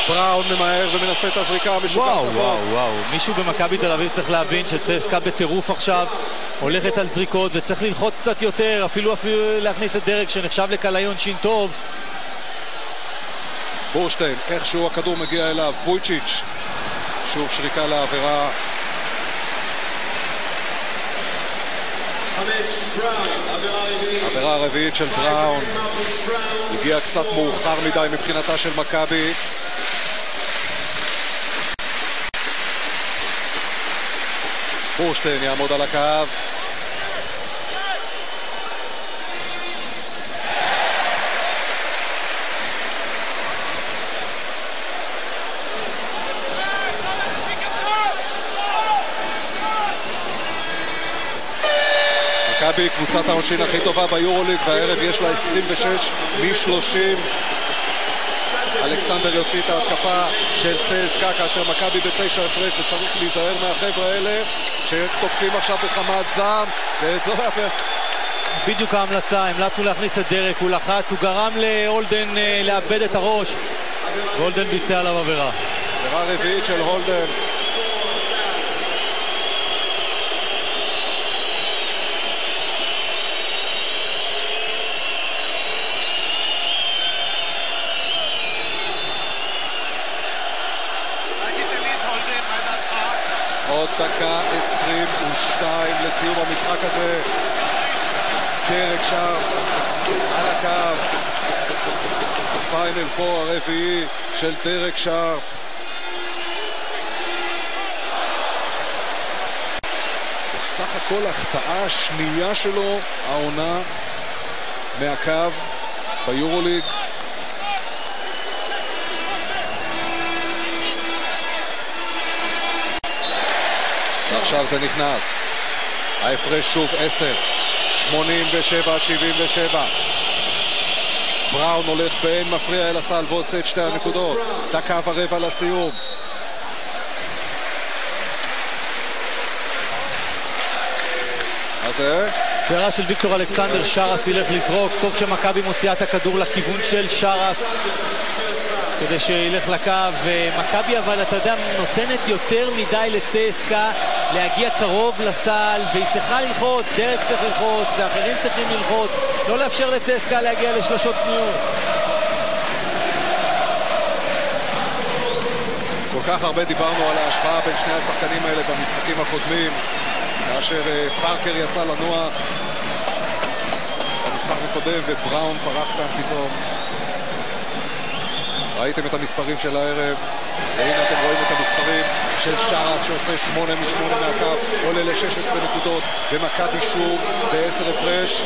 בראון ממהר ומנסה את הזריקה המשוקעת הזאת. וואו, מישהו במכבי תל אביב צריך להבין שצסקה בטירוף עכשיו, הולכת על זריקות וצריך ללחוץ קצת יותר, אפילו להכניס את דרג שנחשב לקלעי עונשין טוב. בורשטיין, איכשהו הכדור מגיע אליו, וויצ'יץ' שוב שריקה לעבירה. 5, בראון, עבירה רביעית של בראון. הגיע קצת מאוחר מדי מבחינתה של מכבי. בורשטיין יעמוד על הקו. מכבי, קבוצת העונשין הכי טובה ביורוליג, והערב יש לה 26 מ-30. אלכסנדר יוציא את ההתקפה של צסקה כאשר מכבי ב9 הפרש, וצריך להיזהר מהחבר'ה האלה שתוקפים עכשיו בחמת זעם, וזו בדיוק ההמלצה, המלצנו להכניס את דרק, הוא לחץ, הוא גרם להולדן לאבד את הראש, והולדן ביצע עליו עבירה. עבירה רביעית של הולדן. עוד דקה 22 לסיום המשחק הזה. דרק שרף על הקו. פיינל פור הרביעי של דרק שרף. בסך הכל ההחטאה השנייה שלו העונה מהקו ביורוליג. עכשיו זה נכנס. ההפרש שוב 10. 87-77. בראון הולך באין מפריע אל הסל ועושה את שתי הנקודות. דקה ורבע לסיום. אז זה בעירה של ויקטור אלכסנדר, שרס ילך לזרוק. טוב שמכבי מוציאה את הכדור לכיוון של שרס כדי שילך לקו. מכבי אבל אתה יודע נותנת יותר מדי לצסקה להגיע קרוב לסל, והיא צריכה ללחוץ, דרק צריך ללחוץ ואחרים צריכים ללחוץ, לא לאפשר לצסקה להגיע לשלושות פנויות. כל כך הרבה דיברנו על ההשפעה בין שני השחקנים האלה במשחקים הקודמים, כאשר פארקר יצא לנוח במשחק הקודם ובראון פרח כאן פתאום. ראיתם את המספרים של הערב, והנה אתם רואים את המספרים של שרס שעושה 8 מ-8 מהקו, עולה ל-16 נקודות, ומכבי שוב ב10 הפרש,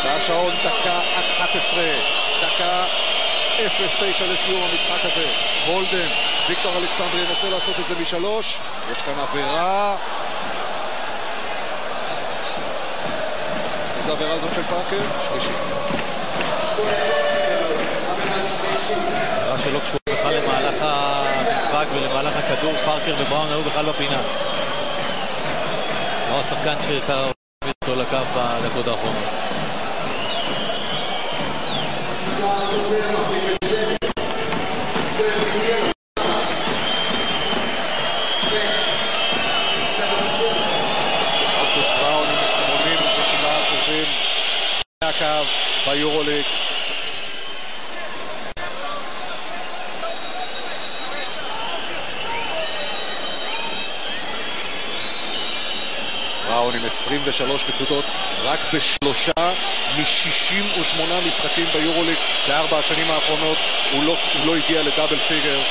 והשעון דקה 11, דקה 0-9 לסיום המשחק הזה. הולדן, ויקטור אלכסנדר ינסה לעשות את זה מ3, יש כאן עבירה. איזה עבירה זאת של פארקר? שלישית. עבירה שלא קשורה בכלל למהלך המשחק ולמהלך הכדור. פארקר ובראון היו בכלל בפינה. לא השחקן שאתה מביא אותו לקו בדקות האחרונות. מרקוס בראון עם 87% מהקו ביורוליג. בראון עם 23 נקודות רק בשלושה מ-68 משחקים ביורוליג ב4 השנים האחרונות. הוא לא הגיע לדאבל פיגרס.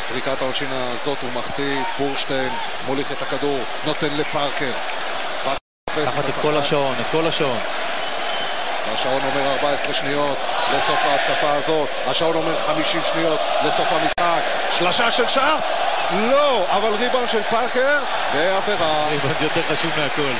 זריקת העונשין הזאת הוא מחטיא. בורשטיין מוליך את הכדור, נותן לפארקר. תחת את כל השעון, את כל השעון. השעון אומר 14 שניות לסוף ההתקפה הזאת. השעון אומר 50 שניות לסוף המשחק. שלשה של שער? לא, אבל ריבאונד של פארקר ועבירה. ריבאונד יותר חשוב מהכל.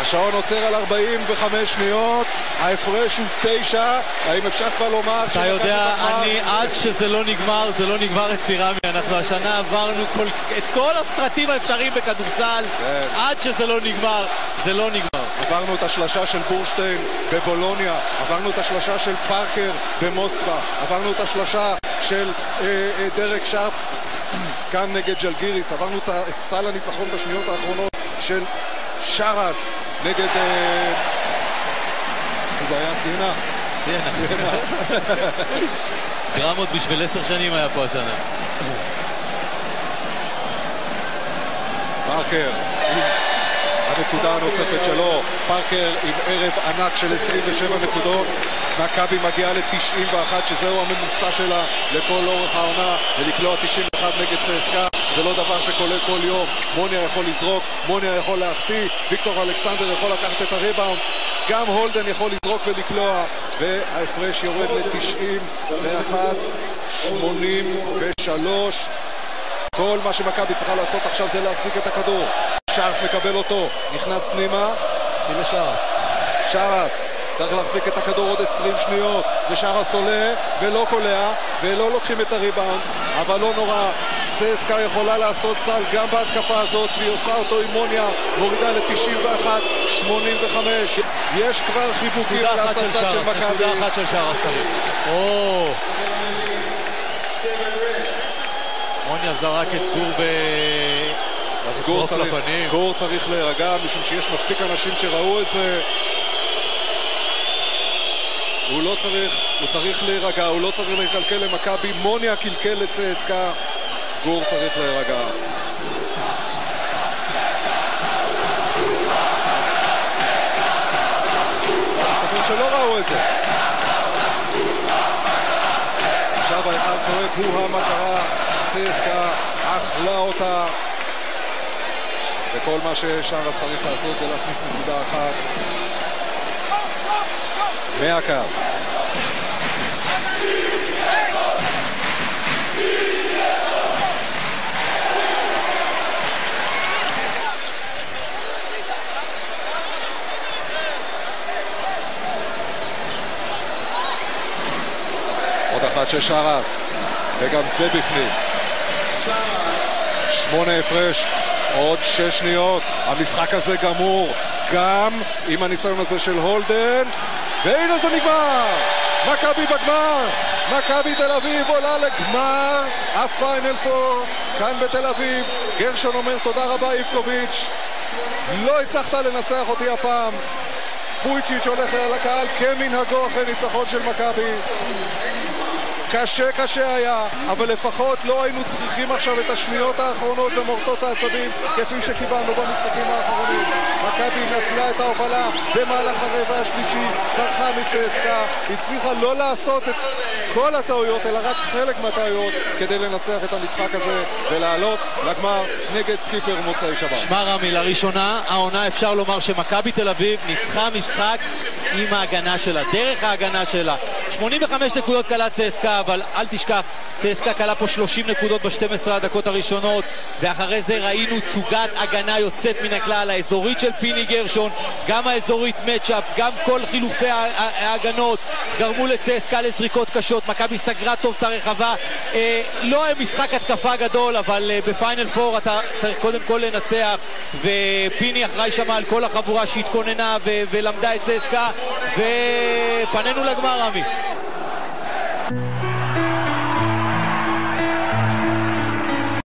השעון עוצר על 45 שניות, ההפרש הוא 9. האם אפשר כבר לומר אתה יודע, אני עד שזה לא נגמר, זה לא נגמר אצלי רמי. אנחנו השנה עברנו את כל הסרטים האפשריים בכדורסל. עד שזה לא נגמר, זה לא נגמר. עברנו את השלשה של בורשטיין בבולוניה, עברנו את השלשה של פארקר במוסקבה, עברנו את השלשה של דרק שרף כאן נגד ג'לגיריס, עברנו את סל הניצחון בשניות האחרונות של שרס נגד זה היה סינה. דרמות בשביל 10 שנים היה פה השנה. פארקר הנקודה הנוספת שלו. פארקר עם ערב ענק של 27 נקודות. מכבי מגיעה ל-91 שזהו הממוצע שלה לכל אורך העונה, ולקלוע 91 נגד צסקה זה לא דבר שקורה כל יום. מוניה יכול לזרוק, מוניה יכול להחטיא, ויקטור אלכסנדר יכול לקחת את הריבאונד, גם הולדן יכול לזרוק ולקלוע, וההפרש יורד ל-91 83. כל מה שמכבי צריכה לעשות עכשיו זה להחזיק את הכדור. שרף מקבל אותו, נכנס פנימה, הנה שרס צריך להחזיק את הכדור עוד 20 שניות, ושרס עולה ולא קולע ולא לוקחים את הריבאונד, אבל לא נורא. צסקה יכולה לעשות סל גם בהתקפה הזאת, והיא עושה אותו עם מוניה, מורידה ל-91-85. יש כבר חיבוקים לספסל של מכבי. נקודה אחת של שרס צריך. מוניה זרק את גור צריך להירגע, משום שיש מספיק אנשים שראו את זה. הוא צריך להירגע, הוא לא צריך לקלקל למכבי. מוניה קלקל לצסקה, גור צריך להירגע. מסתכל שלא ראו את זה. עכשיו האחד צועק, הוא המטרה, צסקה אכלה אותה. וכל מה ששרס צריך לעשות זה להכניס נקודה אחת מהקו. עוד אחת של שרס, וגם זה בפנים. 8 הפרש, עוד 6 שניות. המשחק הזה גמור, גם עם הניסיון הזה של הולדן. והנה זה נגמר! מכבי בגמר! מכבי תל אביב עולה לגמר הפיינל פור כאן בתל אביב. גרשון אומר תודה רבה איפקוביץ', לא הצלחת לנצח אותי הפעם. פויצ'יץ' הולך על הקהל כמנהגו אחרי ניצחון של מכבי. קשה היה, אבל לפחות לא היינו צריכים עכשיו את השניות האחרונות ומורטות העצבים כפי שקיבלנו במשחקים האחרונים. מכבי נטלה את ההובלה במהלך הרבע השלישי, ברחה מצסקה, הצליחה לא לעשות את כל הטעויות אלא רק חלק מהטעויות כדי לנצח את המשחק הזה ולעלות לגמר נגד סקיפר מוצאי שבת. שמע רמי, לראשונה העונה אפשר לומר שמכבי תל אביב ניצחה משחק עם ההגנה שלה, דרך ההגנה שלה. 85 נקודות קלה צסקה, אבל אל תשכח, צסקה קלה פה 30 נקודות ב-12 הדקות הראשונות, ואחרי זה ראינו צוגת הגנה יוצאת מן הכלל, האזורית של פיני גרשון, גם האזורית מצ'אפ, גם כל חילופי ההגנות גרמו לצסקה לזריקות קשות. מכבי סגרה טוב את הרחבה, לא היה משחק התקפה גדול, אבל בפיינל פור אתה צריך קודם כל לנצח, ופיני אחראי שם על כל החבורה שהתכוננה ולמדה את צסקה, ופנינו לגמר רמי.